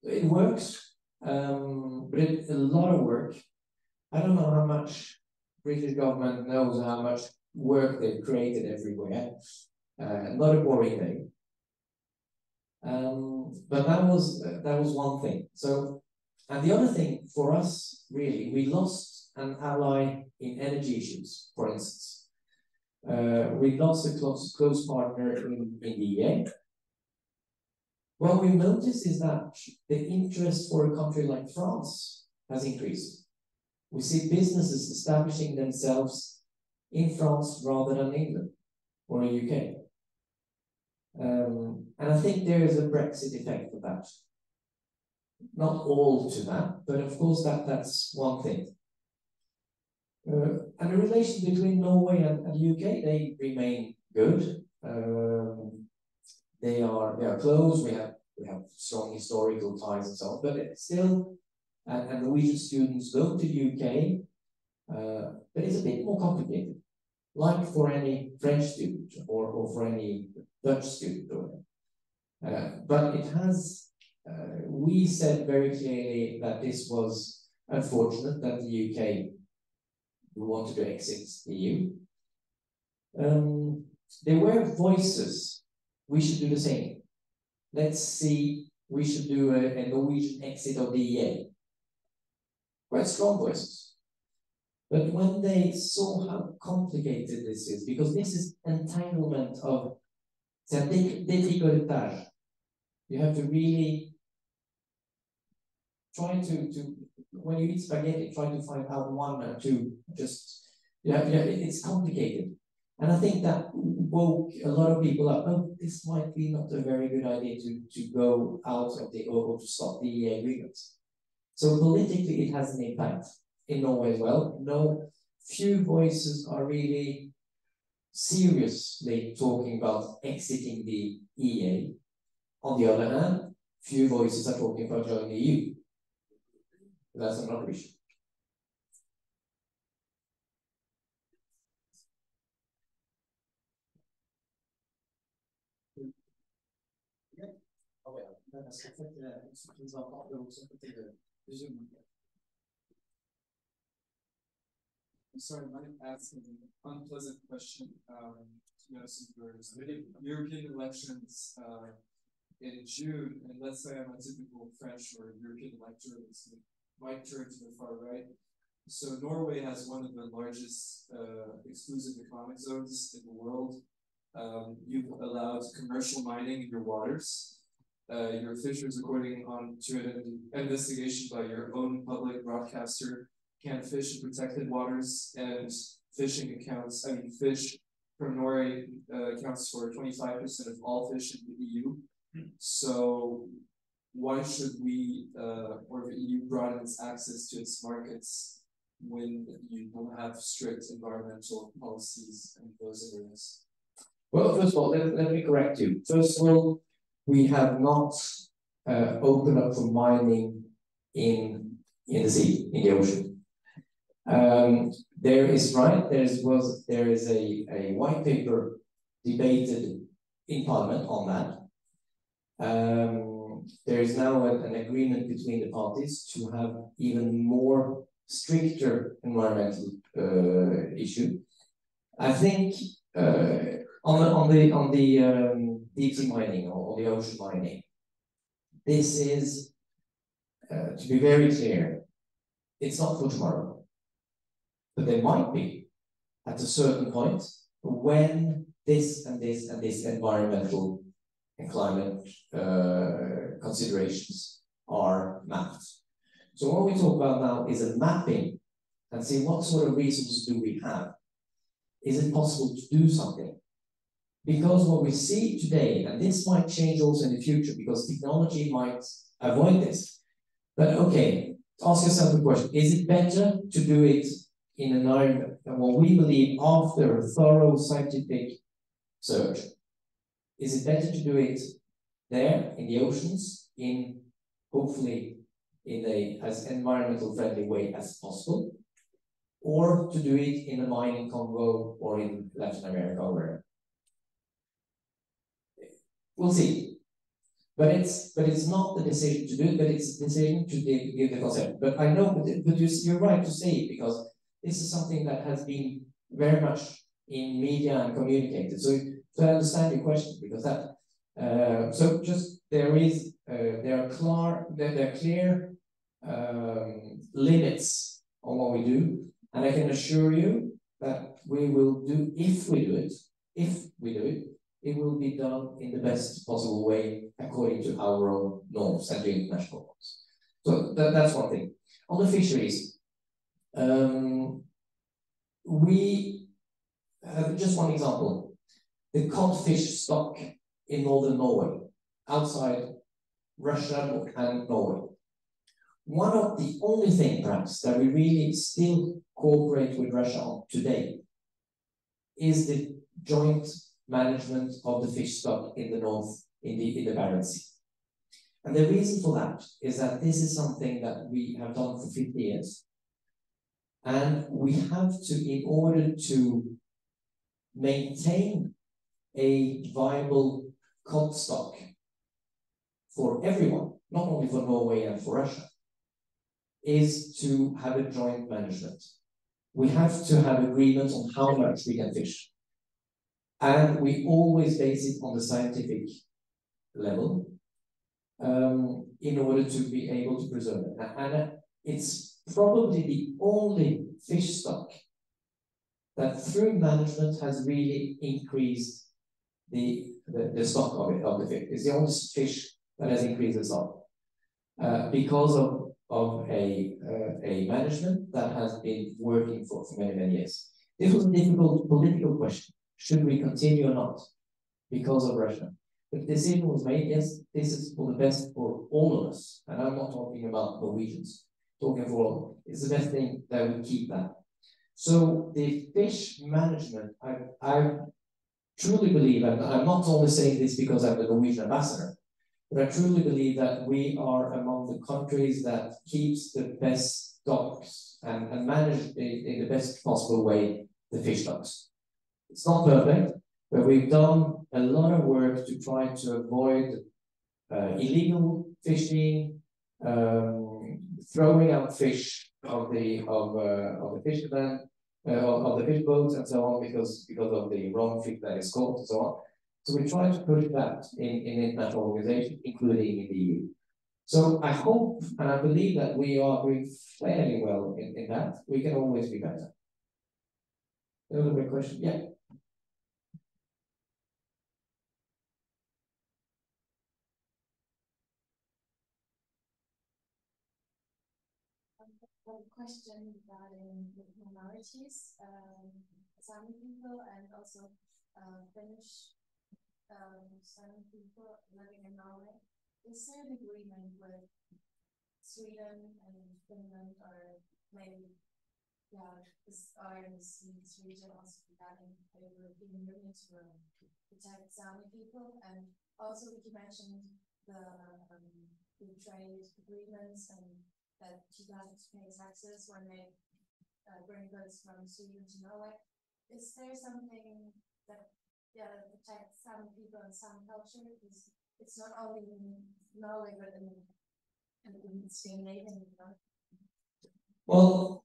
Speaker 2: It works, but it's a lot of work. I don't know how much British government knows how much work they've created everywhere. Not a boring thing. But that was one thing. So, and the other thing for us, really, we lost an ally in energy issues, for instance. We lost a close partner in the EA. What we noticed is that the interest for a country like France has increased. We see businesses establishing themselves in France rather than England or the UK. And I think there is a Brexit effect of that. Not all to that, but of course that's one thing. And the relations between Norway and the UK, they remain good. They are close. We have strong historical ties and so on, but it's still, and Norwegian students go to the UK, but it's a bit more complicated, like for any French student or for any Dutch student. But it has, we said very clearly that this was unfortunate that the UK wanted to exit the EU. There were voices, we should do the same. Let's see, we should do a Norwegian exit of the EA. Quite strong voices. But when they saw how complicated this is, because this is entanglement of détricotage, you have to really try to when you eat spaghetti, try to find out one or two. It's complicated. And I think that woke a lot of people up. Oh, this might be not a very good idea to go out of the, or to stop the agreement. So politically, it has an impact in Norway as well. No, few voices are really seriously talking about exiting the EA. On the other hand, few voices are talking about joining the EU. That's another issue.
Speaker 1: Parce qu'en fait, ce qui nous importe de l'autre côté de Zoom.
Speaker 4: I'm sorry, I might ask an unpleasant question to Notice viewers. European elections in June, and let's say I'm a typical French or European elector, might turn to the far right. So Norway has one of the largest exclusive economic zones in the world. You've allowed commercial mining in your waters. your fishers, according to an investigation by your own public broadcaster, can fish in protected waters, and fishing accounts, I mean, fish from Norway accounts for 25% of all fish in the EU. So why should we, or the EU, broaden its access to its markets when you don't have strict environmental policies in those areas?
Speaker 2: Well, first of all, let me correct you. First of all, we have not opened up for mining in the sea, in the ocean. There is a white paper debated in Parliament on that. There is now an agreement between the parties to have even more stricter environmental issue. I think on the deep sea mining or the ocean mining, this is to be very clear, it's not for tomorrow, but there might be at a certain point when this and this and this environmental and climate considerations are mapped. So what we talk about now is a mapping and see what sort of resources do we have. Is it possible to do something? Because what we see today, and this might change also in the future because technology might avoid this. But okay, ask yourself the question, is it better to do it in an environment, and what we believe after a thorough scientific search, is it better to do it there in the oceans, hopefully in as environmental friendly way as possible, or to do it in a mine in Congo or in Latin America or wherever? We'll see. But it's not the decision to do it, but it's the decision to give the concept. But I know, but you're right to say it, because this is something that has been very much in media and communicated. So I understand your question, because that so just there are clear limits on what we do, and I can assure you that we will do, if we do it, it will be done in the best possible way according to our own norms and the international norms. So that's one thing. On the fisheries, we have just one example. The codfish stock in northern Norway, outside Russia and Norway. One of the only things, perhaps, that we really still cooperate with Russia on today is the joint management of the fish stock in the north, in the Barents Sea. And the reason for that is that this is something that we have done for 50 years. And we have to, in order to maintain a viable cod stock for everyone, not only for Norway and for Russia, is to have a joint management. We have to have agreements on how much we can fish. And we always base it on the scientific level in order to be able to preserve it. And it's probably the only fish stock that through management has really increased the stock of the fish. It's the only fish that has increased the stock because of a management that has been working for many, many years. This was a difficult political question. Should we continue or not? Because of Russia. The decision was made, yes, this is for the best for all of us. And I'm not talking about Norwegians, talking for all of them. It's the best thing that we keep that. So the fish management, I truly believe, and I'm not only saying this because I'm the Norwegian ambassador, but I truly believe that we are among the countries that keeps the best stocks and manage in the best possible way the fish stocks. It's not perfect, but we've done a lot of work to try to avoid illegal fishing, throwing out fish of the fishermen, of the fish boats and so on, because of the wrong fish that is caught and so on. So we try to push that in international organizations, including in the EU. So I hope and I believe that we are doing fairly well in that. We can always be better. Another question? Yeah.
Speaker 5: a question regarding the minorities, Sami people and also Finnish Sami people living in Norway. Is there an agreement with Sweden and Finland, or maybe, are in this region also regarding the European Union to protect Sami people? And also, you mentioned the trade agreements and that people have to pay taxes when they bring goods from Sweden to Norway. Is there something that protects some people and some culture? Because it's not only in Norway but in Scandinavia.
Speaker 2: Well,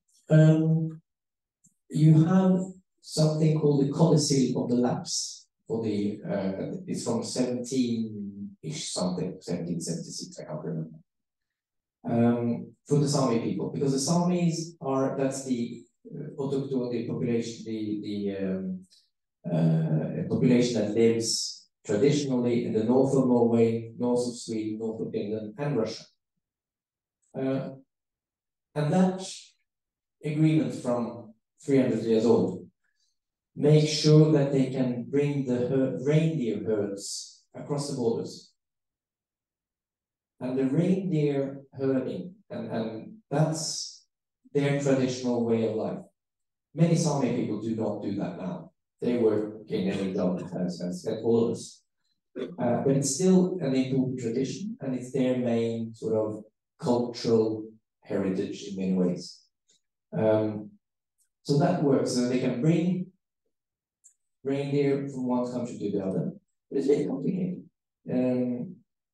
Speaker 2: you have something called the Codicil of the Lapse for the it's from 17-ish something, 1776, I can't remember. For the Sami people, because the Samis that's the autochthon population, the population that lives traditionally in the north of Norway, north of Sweden, north of Finland, and Russia. And that agreement from 300 years old makes sure that they can bring the reindeer herds across the borders. And the reindeer herding, and that's their traditional way of life. Many Sami people do not do that now. They work in any job as all of us. But it's still an important tradition, and it's their main sort of cultural heritage in many ways. So that works. So they can bring reindeer from one country to the other. But it's very complicated.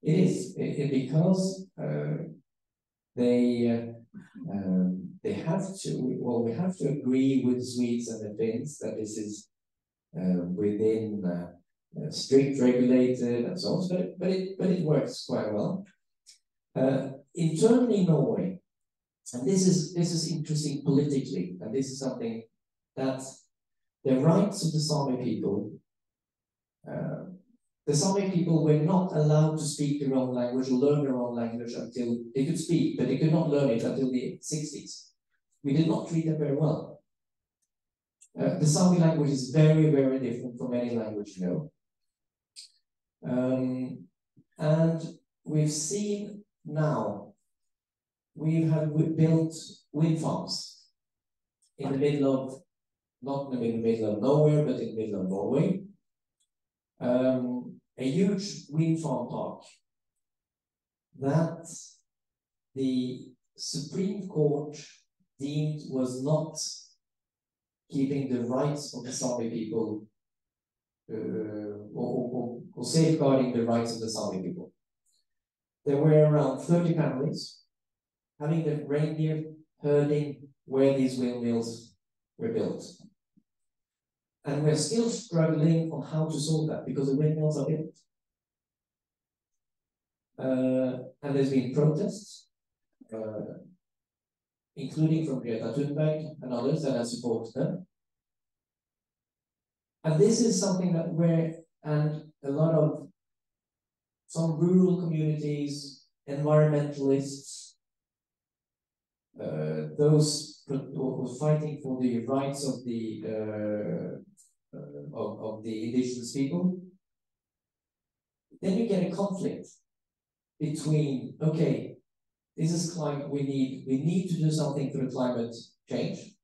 Speaker 2: It is because they have to. Well, we have to agree with the Swedes and the Finns that this is within strict regulated and so on. But it works quite well. Internally in Norway, and this is interesting politically, and this is something that the rights of the Sami people. The Sami people were not allowed to speak their own language or learn their own language until they could speak, but they could not learn it until the 60s. We did not treat them very well. The Sami language is very, very different from any language you know. And we've seen now, we built wind farms in the middle of, not in the middle of nowhere, but in the middle of Norway. A huge wind farm park that the Supreme Court deemed was not keeping the rights of the Sami people or safeguarding the rights of the Sami people. There were around 30 families having the reindeer herding where these windmills were built. And we're still struggling on how to solve that because the windmills are built. And there's been protests, including from Greta Thunberg and others that have supported them. And this is something that and a lot of some rural communities, environmentalists, those who are fighting for the rights of the indigenous people, then you get a conflict between, okay, this is climate, we need to do something for the climate change.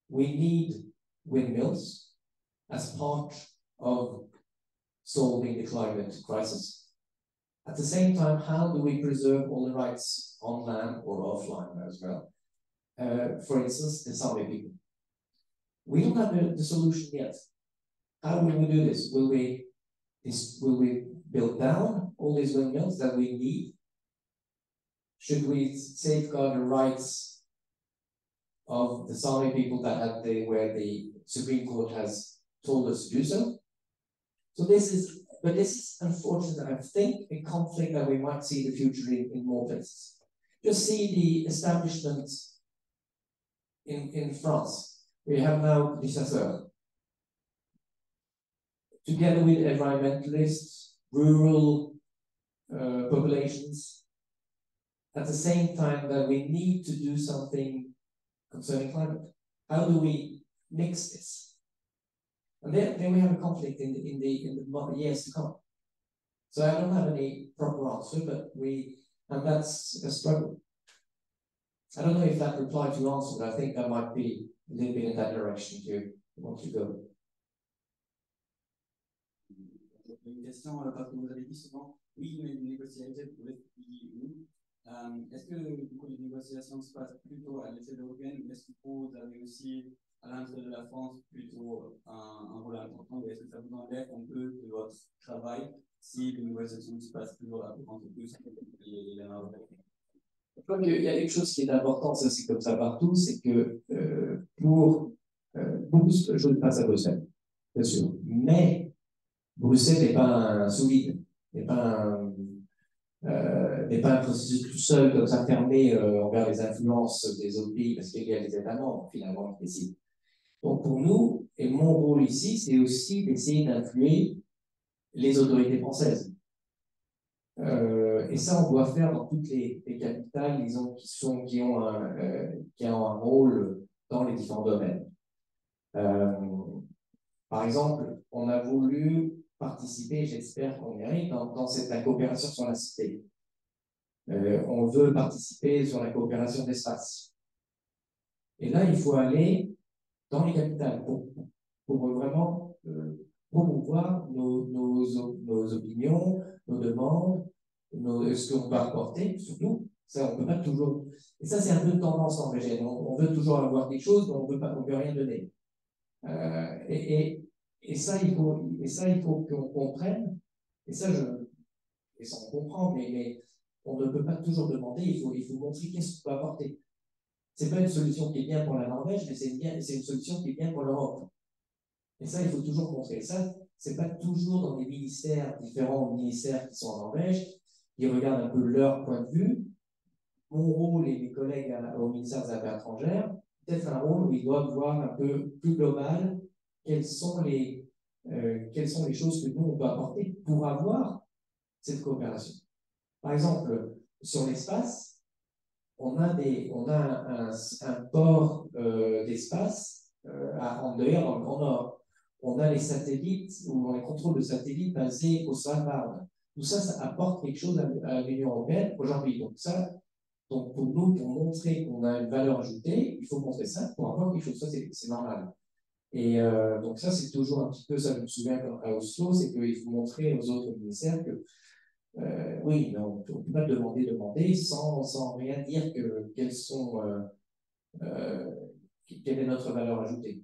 Speaker 2: We need windmills as part of solving the climate crisis. At the same time, how do we preserve all the rights on land or offline as well? For instance, the Sami people. We don't have the solution yet. How will we do this? Will we build down all these windmills that we need? Should we safeguard the rights of the Sami people where the Supreme Court has told us to do so? So this is unfortunately, I think, a conflict that we might see in the future in more places. Just see the establishment in France. We have now the chasseurs. Together with environmentalists, rural populations, at the same time that we need to do something concerning climate. How do we mix this? And then we have a conflict in the years to come. So I don't have any proper answer, but and that's a struggle. I don't know if that replied to your answer, but I think that might be a little bit in that direction you want to go.
Speaker 6: Une question, parce que vous avez dit souvent, oui, mais une négociation with EU. Est-ce que du coup, les négociations se passent plutôt à l'échelle européenne ou est-ce que vous avez aussi à l'intérieur de la France plutôt un rôle important ou est-ce que ça vous enlève un peu de votre travail si les négociations se passent toujours entre plus et la Norvège?
Speaker 2: Je crois qu'il y a quelque chose qui est important, ça c'est comme ça partout, c'est que pour beaucoup de choses passent à Bruxelles, bien sûr, mais Bruxelles n'est pas un sous-vide, n'est pas un processus tout seul comme ça fermé envers les influences des autres pays, parce qu'il y a les États membres finalement qui décident. Donc pour nous, et mon rôle ici, c'est aussi d'essayer d'influer les autorités françaises. Et ça, on doit faire dans toutes les capitales, disons, qui ont un rôle dans les différents domaines. Par exemple, on a voulu participer, j'espère qu'on y arrive, dans la coopération sur la cité. On veut participer sur la coopération d'espace. Et là, il faut aller dans les capitales pour vraiment promouvoir nos opinions, nos demandes, ce qu'on peut apporter, surtout. Ça, on peut pas toujours. Et ça, c'est un peu une tendance norvégienne. On veut toujours avoir quelque chose, mais on peut rien donner. Et ça, il faut qu'on comprenne. Et ça, on comprend, mais on ne peut pas toujours demander. Il faut montrer qu'est-ce qu'on peut apporter. C'est pas une solution qui est bien pour la Norvège, mais c'est une solution qui est bien pour l'Europe. Et ça, il faut toujours montrer. Ça, c'est pas toujours dans des ministères, différents ministères qui sont en Norvège, qui regardent un peu leur point de vue. Mon rôle et mes collègues au ministère des Affaires étrangères, peut-être un rôle où ils doivent voir un peu plus global quelles sont les choses que nous, on peut apporter pour avoir cette coopération. Par exemple, sur l'espace, on a un port d'espace à Andøya dans le Grand Nord. On a les satellites, ou les contrôles de satellites basés au Svalbard. Tout ça, ça apporte quelque chose à l'Union européenne aujourd'hui. Donc pour nous, pour montrer qu'on a une valeur ajoutée, il faut montrer ça pour avoir quelque chose. Ça, c'est normal. Et donc ça, c'est toujours un petit peu, ça je me souviens à Oslo, c'est qu'il faut montrer aux autres ministères que oui, mais on ne peut pas demander sans rien dire quelle est notre valeur ajoutée.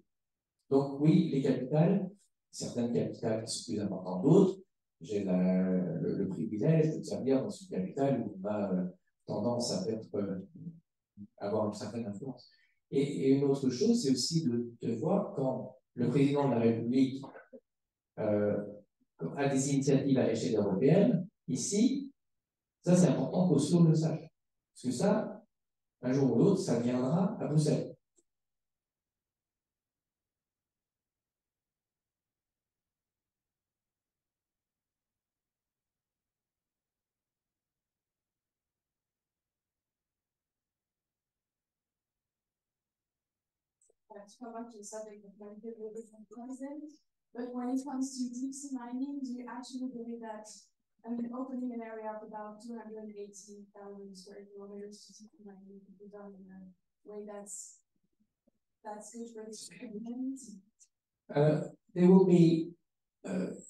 Speaker 2: Donc oui, les capitales, certaines capitales qui sont plus importantes d'autres, j'ai le privilège de servir dans une capitale où on a tendance à avoir une certaine influence. Et une autre chose, c'est aussi de voir quand le président de la République a des initiatives à l'échelle européenne, ici, ça c'est important qu'Oslo le sache. Parce que ça, un jour ou l'autre, ça viendra à Bruxelles.
Speaker 5: To come back to the subject of plenty of different content, but when it comes to deep sea mining, do you actually believe that, opening an area of about 280,000 square kilometers to deep sea mining could be done in a way that's good for the environment?
Speaker 2: There will be,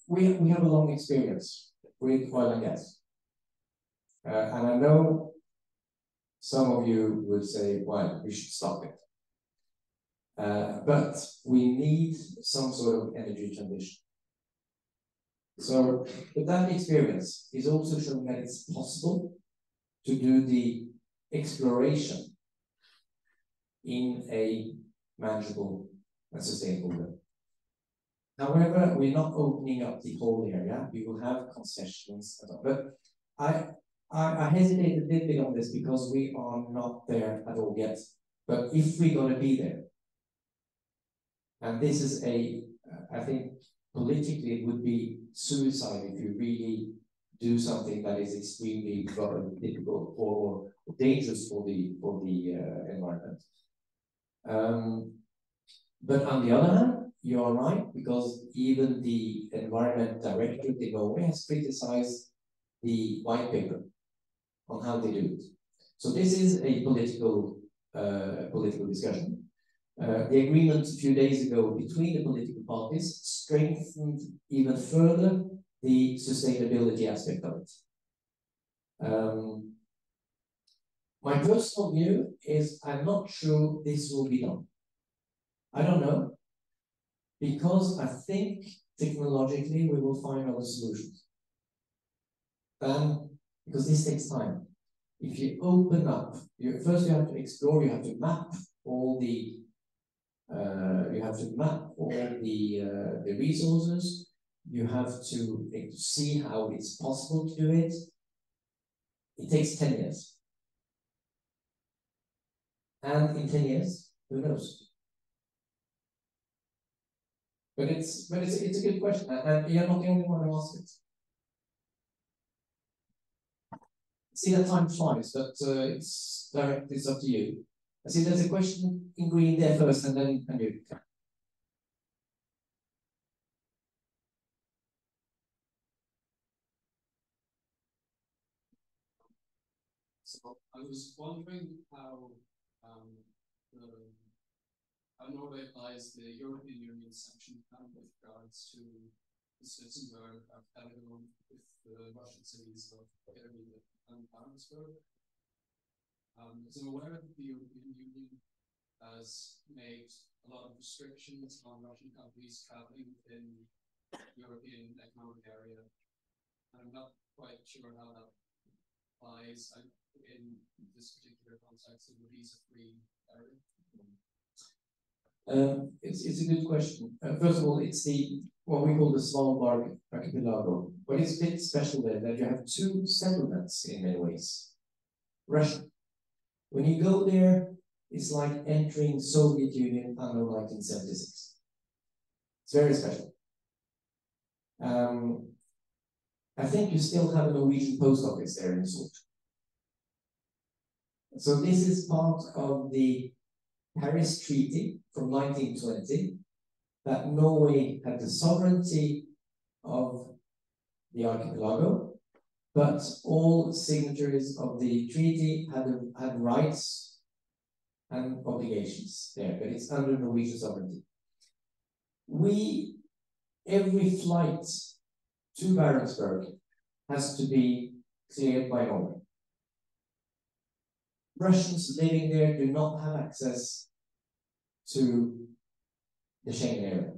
Speaker 2: we have a long experience with oil and gas. And I know some of you would say, well, we should stop it. But we need some sort of energy transition. So, but that experience is also showing that it's possible to do the exploration in a manageable and sustainable way. However, we're not opening up the whole area. We will have concessions, but I hesitate a little bit on this because we are not there at all yet. But if we're going to be there, and this is I think politically it would be suicide if you really do something that is extremely difficult or dangerous for the environment. But on the other hand, you are right, because even the Environment Directorate in Norway has criticized the white paper on how they do it. So this is a political discussion. The agreement a few days ago between the political parties strengthened even further the sustainability aspect of it. My personal view is I'm not sure this will be done. I don't know, because I think technologically we will find other solutions. Because this takes time. If you open up, first you have to explore, you have to map all the resources. You have to see how it's possible to do it. It takes 10 years. And in 10 years, who knows? But it's a good question, and you're not the only one who asked it. See that time flies, but it's up to you. I see there's a question in green there first, and then you.
Speaker 4: So I was wondering how Norway applies the European Union sanction plan with regards to the citizens who are allied with the Russian cities of Kiev and Harrisburg. As I'm aware that the European Union has made a lot of restrictions on Russian companies traveling within the European Economic Area. And I'm not quite sure how that applies in this particular context of the visa-free area.
Speaker 2: It's a good question. First of all, it's what we call the Svalbard archipelago. But it's a bit special there that you have two settlements in many ways. Russian. When you go there, it's like entering Soviet Union anno 1976. It's very special. I think you still have a Norwegian post office there in Sort. So this is part of the Paris Treaty from 1920, that Norway had the sovereignty of the archipelago, but all signatories of the treaty had rights and obligations there, but it's under Norwegian sovereignty. Every flight to Barentsburg has to be cleared by Norway. Russians living there do not have access to the Schengen area.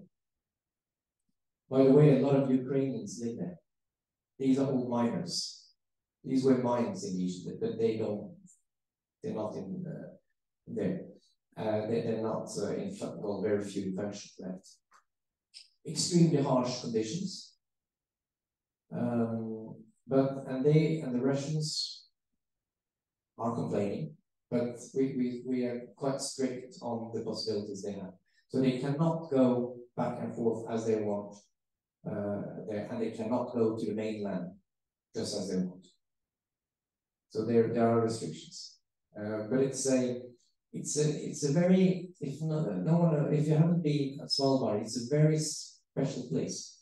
Speaker 2: By the way, a lot of Ukrainians live there. These are all miners. These were mines in East, but they're not in there. They're not in, well, very few functions left. Extremely harsh conditions. And the Russians are complaining, but we are quite strict on the possibilities they have. So they cannot go back and forth as they want, and they cannot go to the mainland just as they want. So there are restrictions, but it's a very, if you haven't been at Svalbard, it's a very special place.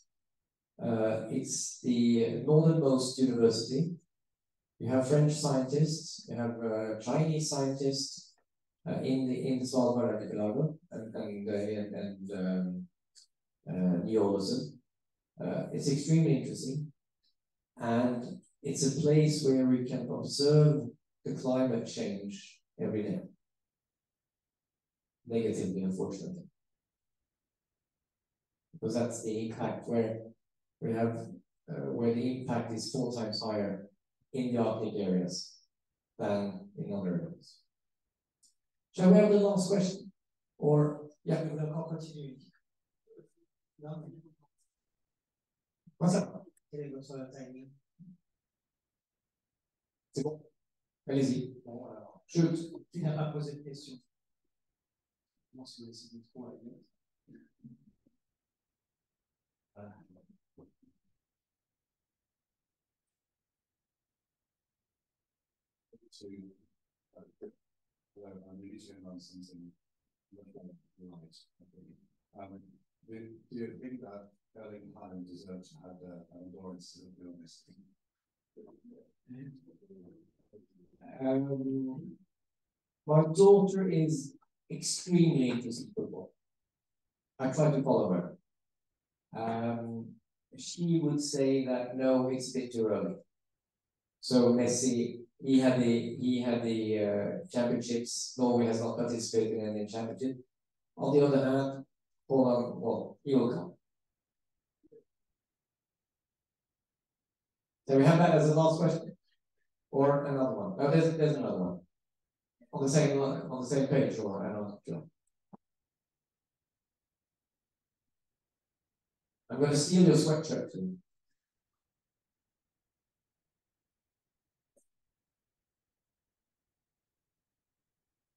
Speaker 2: It's the northernmost university. You have French scientists, you have Chinese scientists in the Svalbard archipelago, and Niels. It's extremely interesting, and it's a place where we can observe the climate change every day. Negatively, unfortunately, because that's the impact where we have where the impact is 4 times higher in the Arctic areas than in other areas. Shall we have the last question? Or yeah, we will continue. No? What's up? Quel est votre timing? C'est bon? Allez-y. Bon, alors, qui n'a pas posé de question? Comment si vous laissez le micro à la limite? Voilà.
Speaker 7: I'm really trying on something much more light. Do you think that Erling Haaland deserves to have an award instead of doing this?
Speaker 2: My daughter is extremely interested in football. I try to follow her. She would say that no, it's a bit too early. So Messi, he had the championships. Norway has not participated in the championship. On the other hand, Poland, well, he will come. So we have that as the last question, or another one. Oh, there's another one on the same page, or I don't know. I'm going to steal your sweatshirt too.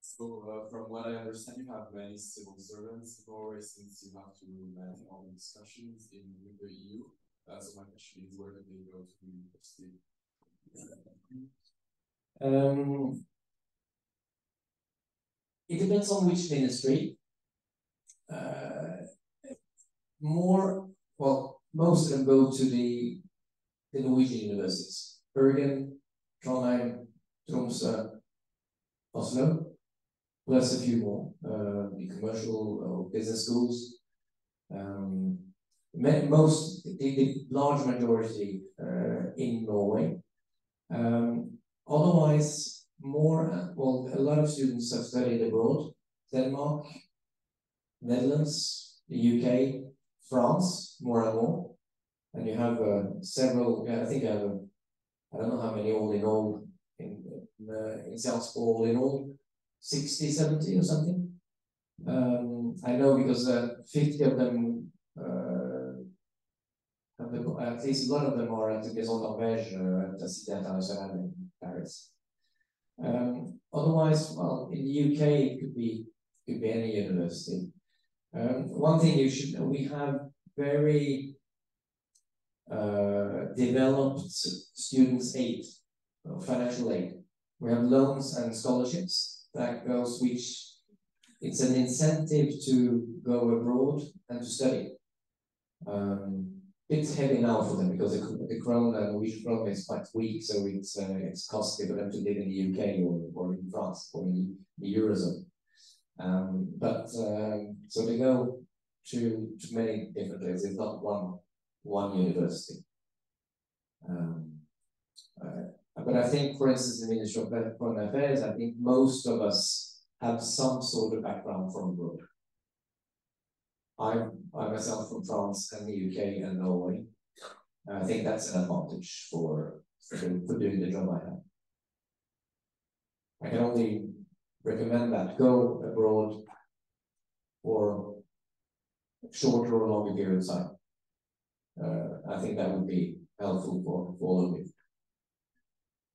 Speaker 4: So, from what I understand, you have many civil servants in Norway since you have to manage all the discussions with the EU. So my question is, where do they go to university?
Speaker 2: It depends on which ministry. Most of them go to the Norwegian universities. Bergen, Trondheim, Tromsø, Oslo, plus a few more, the commercial or business schools. The large majority in Norway. Otherwise, a lot of students have studied abroad. Denmark, Netherlands, the UK, France, more and more. And you have several, I think I have, I don't know how many all in all, in South all in all, 60, 70 or something. I know because 50 of them, at least a lot of them are at the Maison Norvège at the Cité Internationale in Paris. Otherwise, well, in the UK, it could be any university. One thing we have very developed students' aid, financial aid. We have loans and scholarships that goes, which it's an incentive to go abroad and to study. It's heavy now for them because the Norwegian krone is quite weak, so it's costly for them to live in the UK or in France or in the Eurozone. So they go to many different places. It's not one university. But I think, for instance, in the Ministry of Foreign Affairs, I think most of us have some sort of background from abroad. I myself from France and the UK and Norway. I think that's an advantage for doing the job I have. I can only recommend that. Go abroad for a shorter or longer period of time. I think that would be helpful for all of you.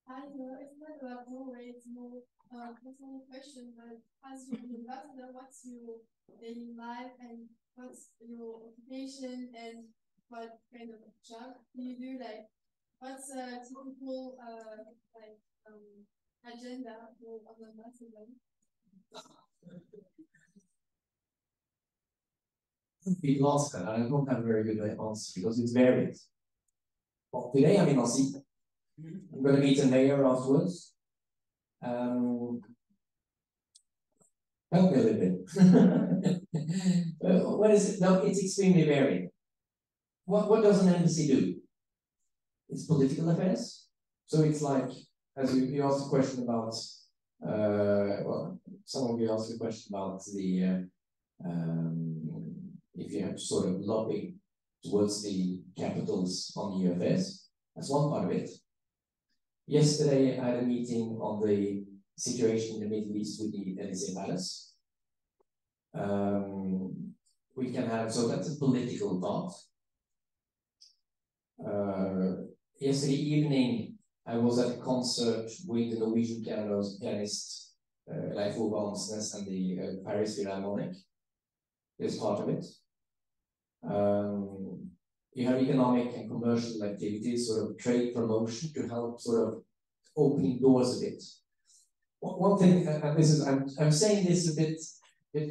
Speaker 5: I know it's not about Norway, it's more personal question, but as you're an ambassador, what's your daily life and what's your occupation and what kind of job do you do? Like, what's a typical agenda for an ambassador?
Speaker 2: Be lost, and I don't have a very good answer because it's varied. Well, today I'm in Oslo. I'm going to meet a mayor afterwards. Help me a little bit. What is it? No, it's extremely varied. What does an embassy do? It's political affairs. So it's like, as you asked a question about, some of you asked a question about the, if you have to sort of lobby towards the capitals on EU affairs. That's one part of it. Yesterday, I had a meeting on the situation in the Middle East with the Elysee Palace. We can have, so that's a political part. Yesterday evening, I was at a concert with the Norwegian pianist Leif Ove Ansnes and the Paris Philharmonic. It's part of it. You have economic and commercial activities, sort of trade promotion to help sort of opening doors a bit. one thing, and this is, I'm saying this a bit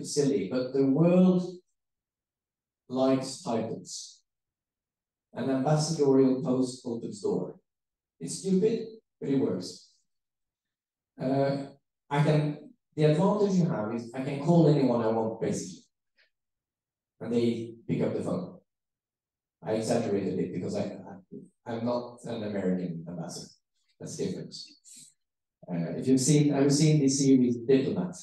Speaker 2: silly, but the world likes titles. An ambassadorial post opens door. It's stupid, but it works. The advantage you have is I can call anyone I want, basically. And they pick up the phone. I exaggerate a bit because I'm not an American ambassador. That's different. Have you seen the series Diplomat?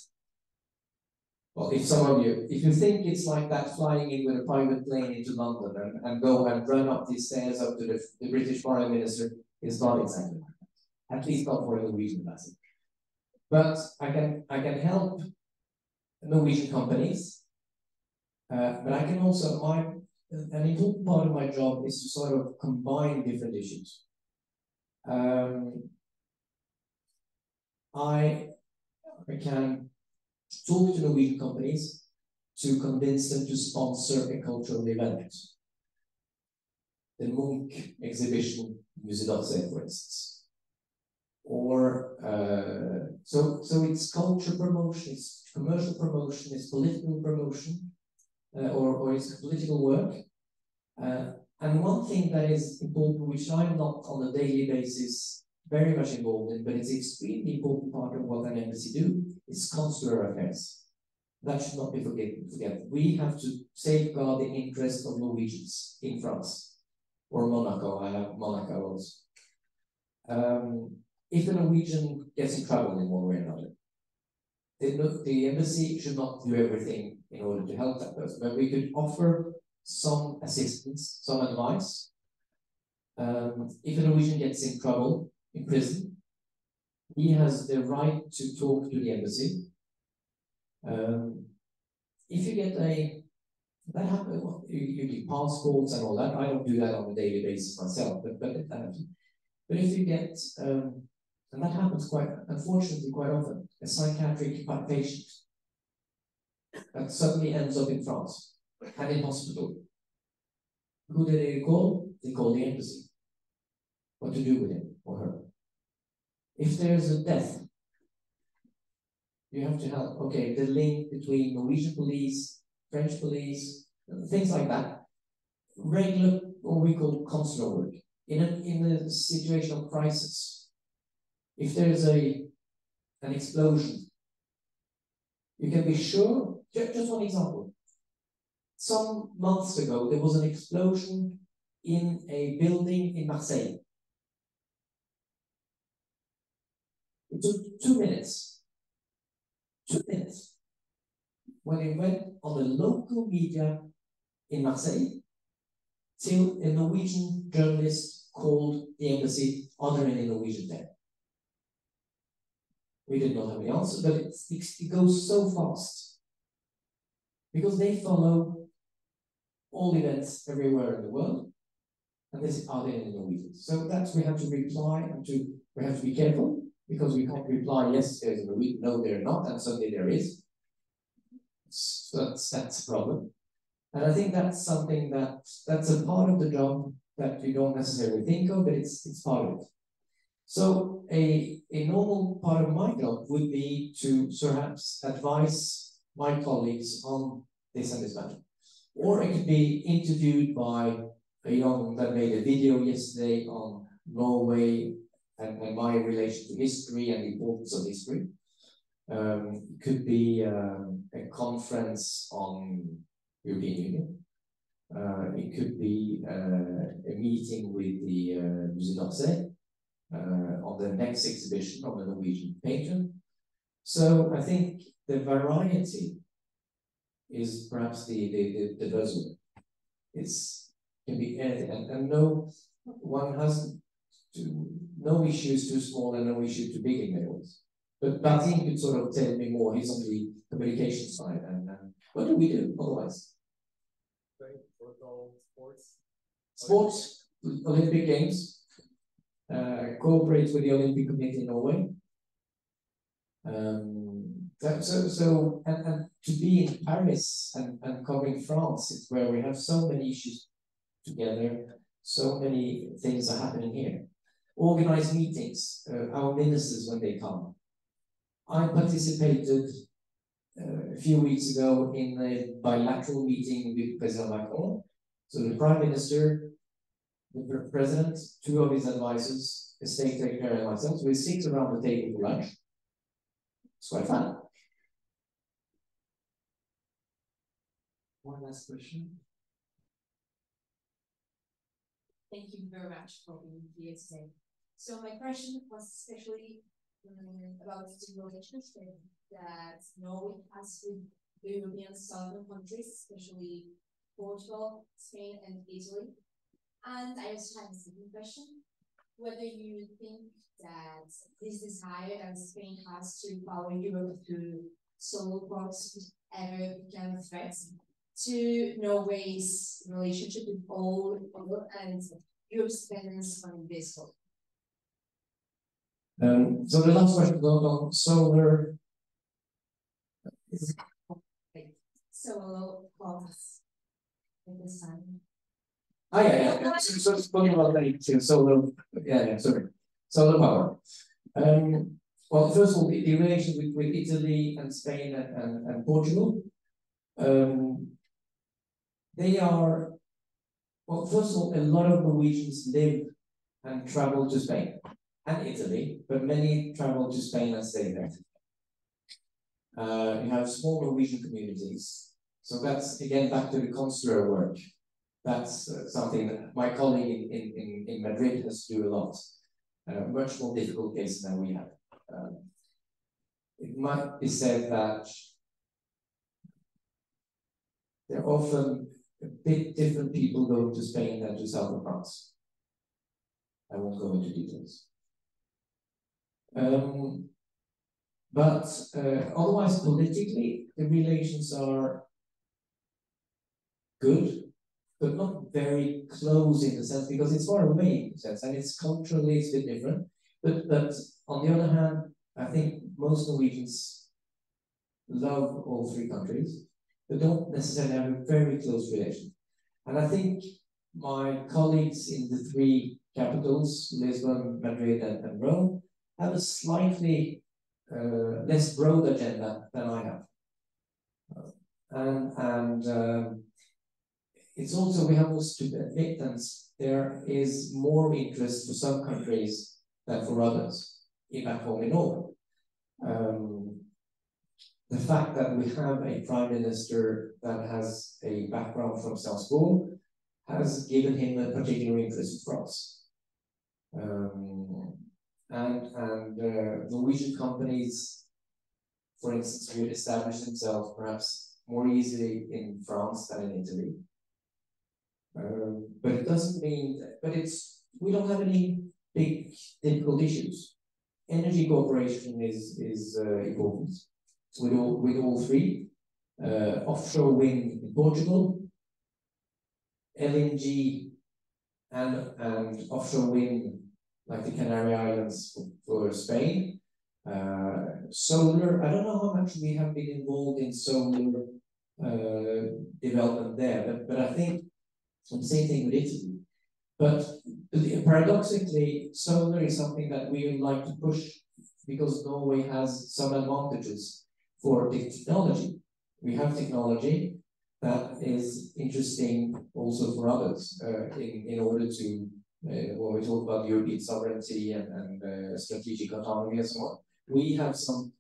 Speaker 2: Well, if you think it's like that flying in with a private plane into London and go and run up these stairs up to the British Foreign Minister, it's not exactly like that. At least not for a Norwegian ambassador. But I can help Norwegian companies, but I can also, an important part of my job is to sort of combine different issues. I can talk to Norwegian companies to convince them to sponsor a cultural event. The Munch exhibition, Musée d'Orsay, for instance. Or, so it's culture promotion, it's commercial promotion, it's political promotion, or it's political work. And one thing that is important, which I'm not on a daily basis very much involved in, but it's an extremely important part of what an embassy do, is consular affairs. That should not be forgotten. We have to safeguard the interest of Norwegians in France, or Monaco. I have Monaco also. If a Norwegian gets in trouble in one way or another, the embassy should not do everything in order to help that person, but we could offer some assistance, some advice. If a Norwegian gets in trouble in prison, he has the right to talk to the embassy. If you get that happens, you get passports and all that. I don't do that on a daily basis myself, but if you get, and that happens unfortunately quite often, a psychiatric patient that suddenly ends up in France and in hospital. Who do they call? They call the embassy. What to do with him or her? If there's a death, you have to help. Okay, the link between Norwegian police, French police, things like that. Regular, what we call consular work. In a situation of crisis, if there's an explosion, you can be sure. Just one example. Some months ago, there was an explosion in a building in Marseille. It took 2 minutes. 2 minutes. When it went on the local media in Marseille, till a Norwegian journalist called the embassy, are there any Norwegian there? We did not have any answer, but it goes so fast. Because they follow all events everywhere in the world, and they say, are there any Norwegians? So we have to reply, and we have to be careful, because we can't reply, yes, there's a Norwegian, no, there are not, and suddenly there is. So that's a problem. And I think that's something that's a part of the job that you don't necessarily think of, but it's part of it. So a normal part of my job would be to perhaps advise my colleagues on this and this matter. Or I could be interviewed by a young that made a video yesterday on Norway and my relation to history and the importance of history. It could be a conference on European Union. It could be a meeting with the Musée d'Orsay on the next exhibition of a Norwegian painter. So I think the variety is perhaps the buzzword. It can be anything, and no issue is too small and no issue too big in many ways. But Batin could sort of tell me more. He's on the communication side, and what do we do otherwise? Sports, Olympic Games, cooperate with the Olympic Committee in Norway. And to be in Paris and covering France, it's where we have so many issues together, so many things are happening here. Organize meetings, our ministers when they come. I participated a few weeks ago in a bilateral meeting with President Macron. So the Prime Minister, the President, two of his advisors, the State Secretary and myself, we sit around the table for lunch. It's quite fun.
Speaker 4: One last question.
Speaker 8: Thank you very much for being here today. So my question was especially about the relationship that Norway has with the European southern countries, especially Portugal, Spain, and Italy. And I also have a second question, whether you think that this desire that Spain has to power Europe through solar parks ever become a threat to Norway's relationship with all and Europe's dependence on this one.
Speaker 2: So the last question goes on solar.
Speaker 8: Solar parks in the sun.
Speaker 2: Ah, yeah. So it's talking about like solar. Yeah, sorry. Solar power. Well, first of all, the relation with Italy and Spain and Portugal. They are, well, first of all, a lot of Norwegians live and travel to Spain and Italy, but many travel to Spain and stay there. You have small Norwegian communities. So that's, again, back to the consular work. That's something that my colleague in Madrid has to do a lot. Much more difficult case than we have. It might be said that there are often a bit different people going to Spain than to southern France. I won't go into details. But otherwise, politically, the relations are good, but not very close in the sense, because it's far away in the sense, and it's culturally it's a bit different. But on the other hand, I think most Norwegians love all three countries, but don't necessarily have a very close relation. And I think my colleagues in the three capitals, Lisbon, Madrid, and Rome, have a slightly less broad agenda than I have. And it's also, we have also to admit that there is more interest for some countries than for others, back home in Norway. The fact that we have a prime minister that has a background from Strasbourg has given him a particular interest in France. Norwegian companies, for instance, would establish themselves perhaps more easily in France than in Italy. But it doesn't mean, we don't have any big difficult issues. Energy cooperation is important with all three. Offshore wind in Portugal, LNG and offshore wind like the Canary Islands for Spain. Solar, I don't know how much we have been involved in solar development there, but I think the same thing with Italy. But paradoxically, solar is something that we would like to push because Norway has some advantages for the technology. We have technology that is interesting also for others in order to, when we talk about European sovereignty and strategic autonomy and so on, we have some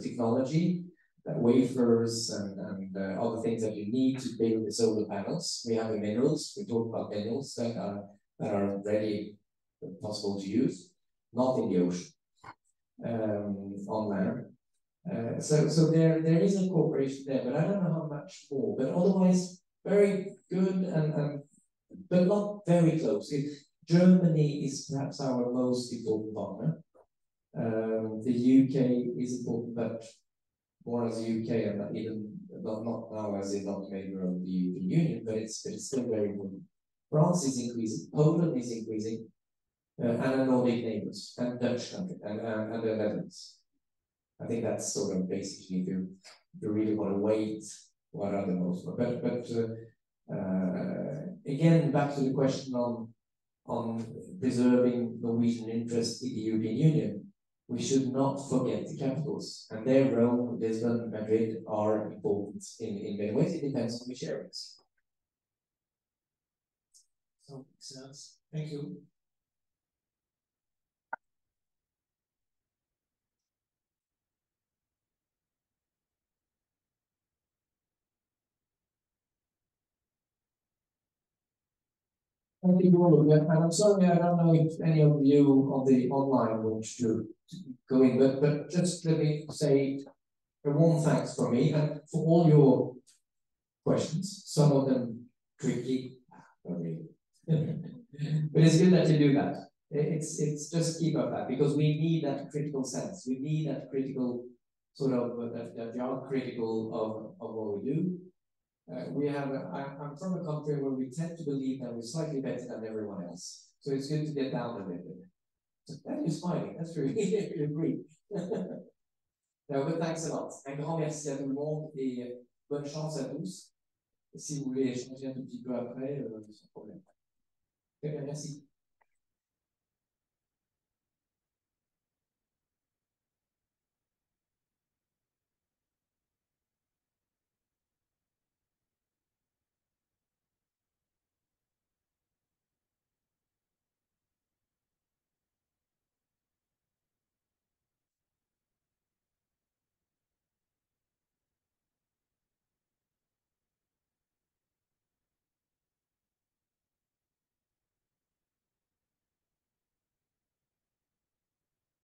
Speaker 2: technology, wafers and other things that you need to build the solar panels. We have the minerals, we talk about minerals that are ready, possible to use, not in the ocean, on land. So there is a cooperation there, but I don't know how much more. But otherwise, very good but not very close. Germany is perhaps our most important partner. The UK is important, but more as the UK and not now as a non-member of the European Union, but it's still very important. France is increasing, Poland is increasing, and the Nordic neighbors, and Dutch country, and the Netherlands. I think that's sort of basically if you really want to weight what are the most. But again, back to the question on preserving Norwegian interest in the European Union. we should not forget the capitals. And there, Rome, Lisbon, Madrid are important in many ways. It depends on which areas.
Speaker 1: So, makes sense. Thank you.
Speaker 2: Thank you, Olivia. And I'm sorry, I don't know if any of you on the online wish to go in, but just let me say a warm thanks from me and for all your questions, some of them tricky, not really. But it's good that you do that. It's just keep up that, because we need that critical sense. We need that critical sort of, that you are critical of what we do. I'm from a country where we tend to believe that we're slightly better than everyone else. So it's good to get down a little bit. So that is smiling, that's really great. No, but thanks a lot. Un grand merci à tout le monde et bonne chance à tous. Si vous voulez échanger un tout petit peu après, sans problème. Merci.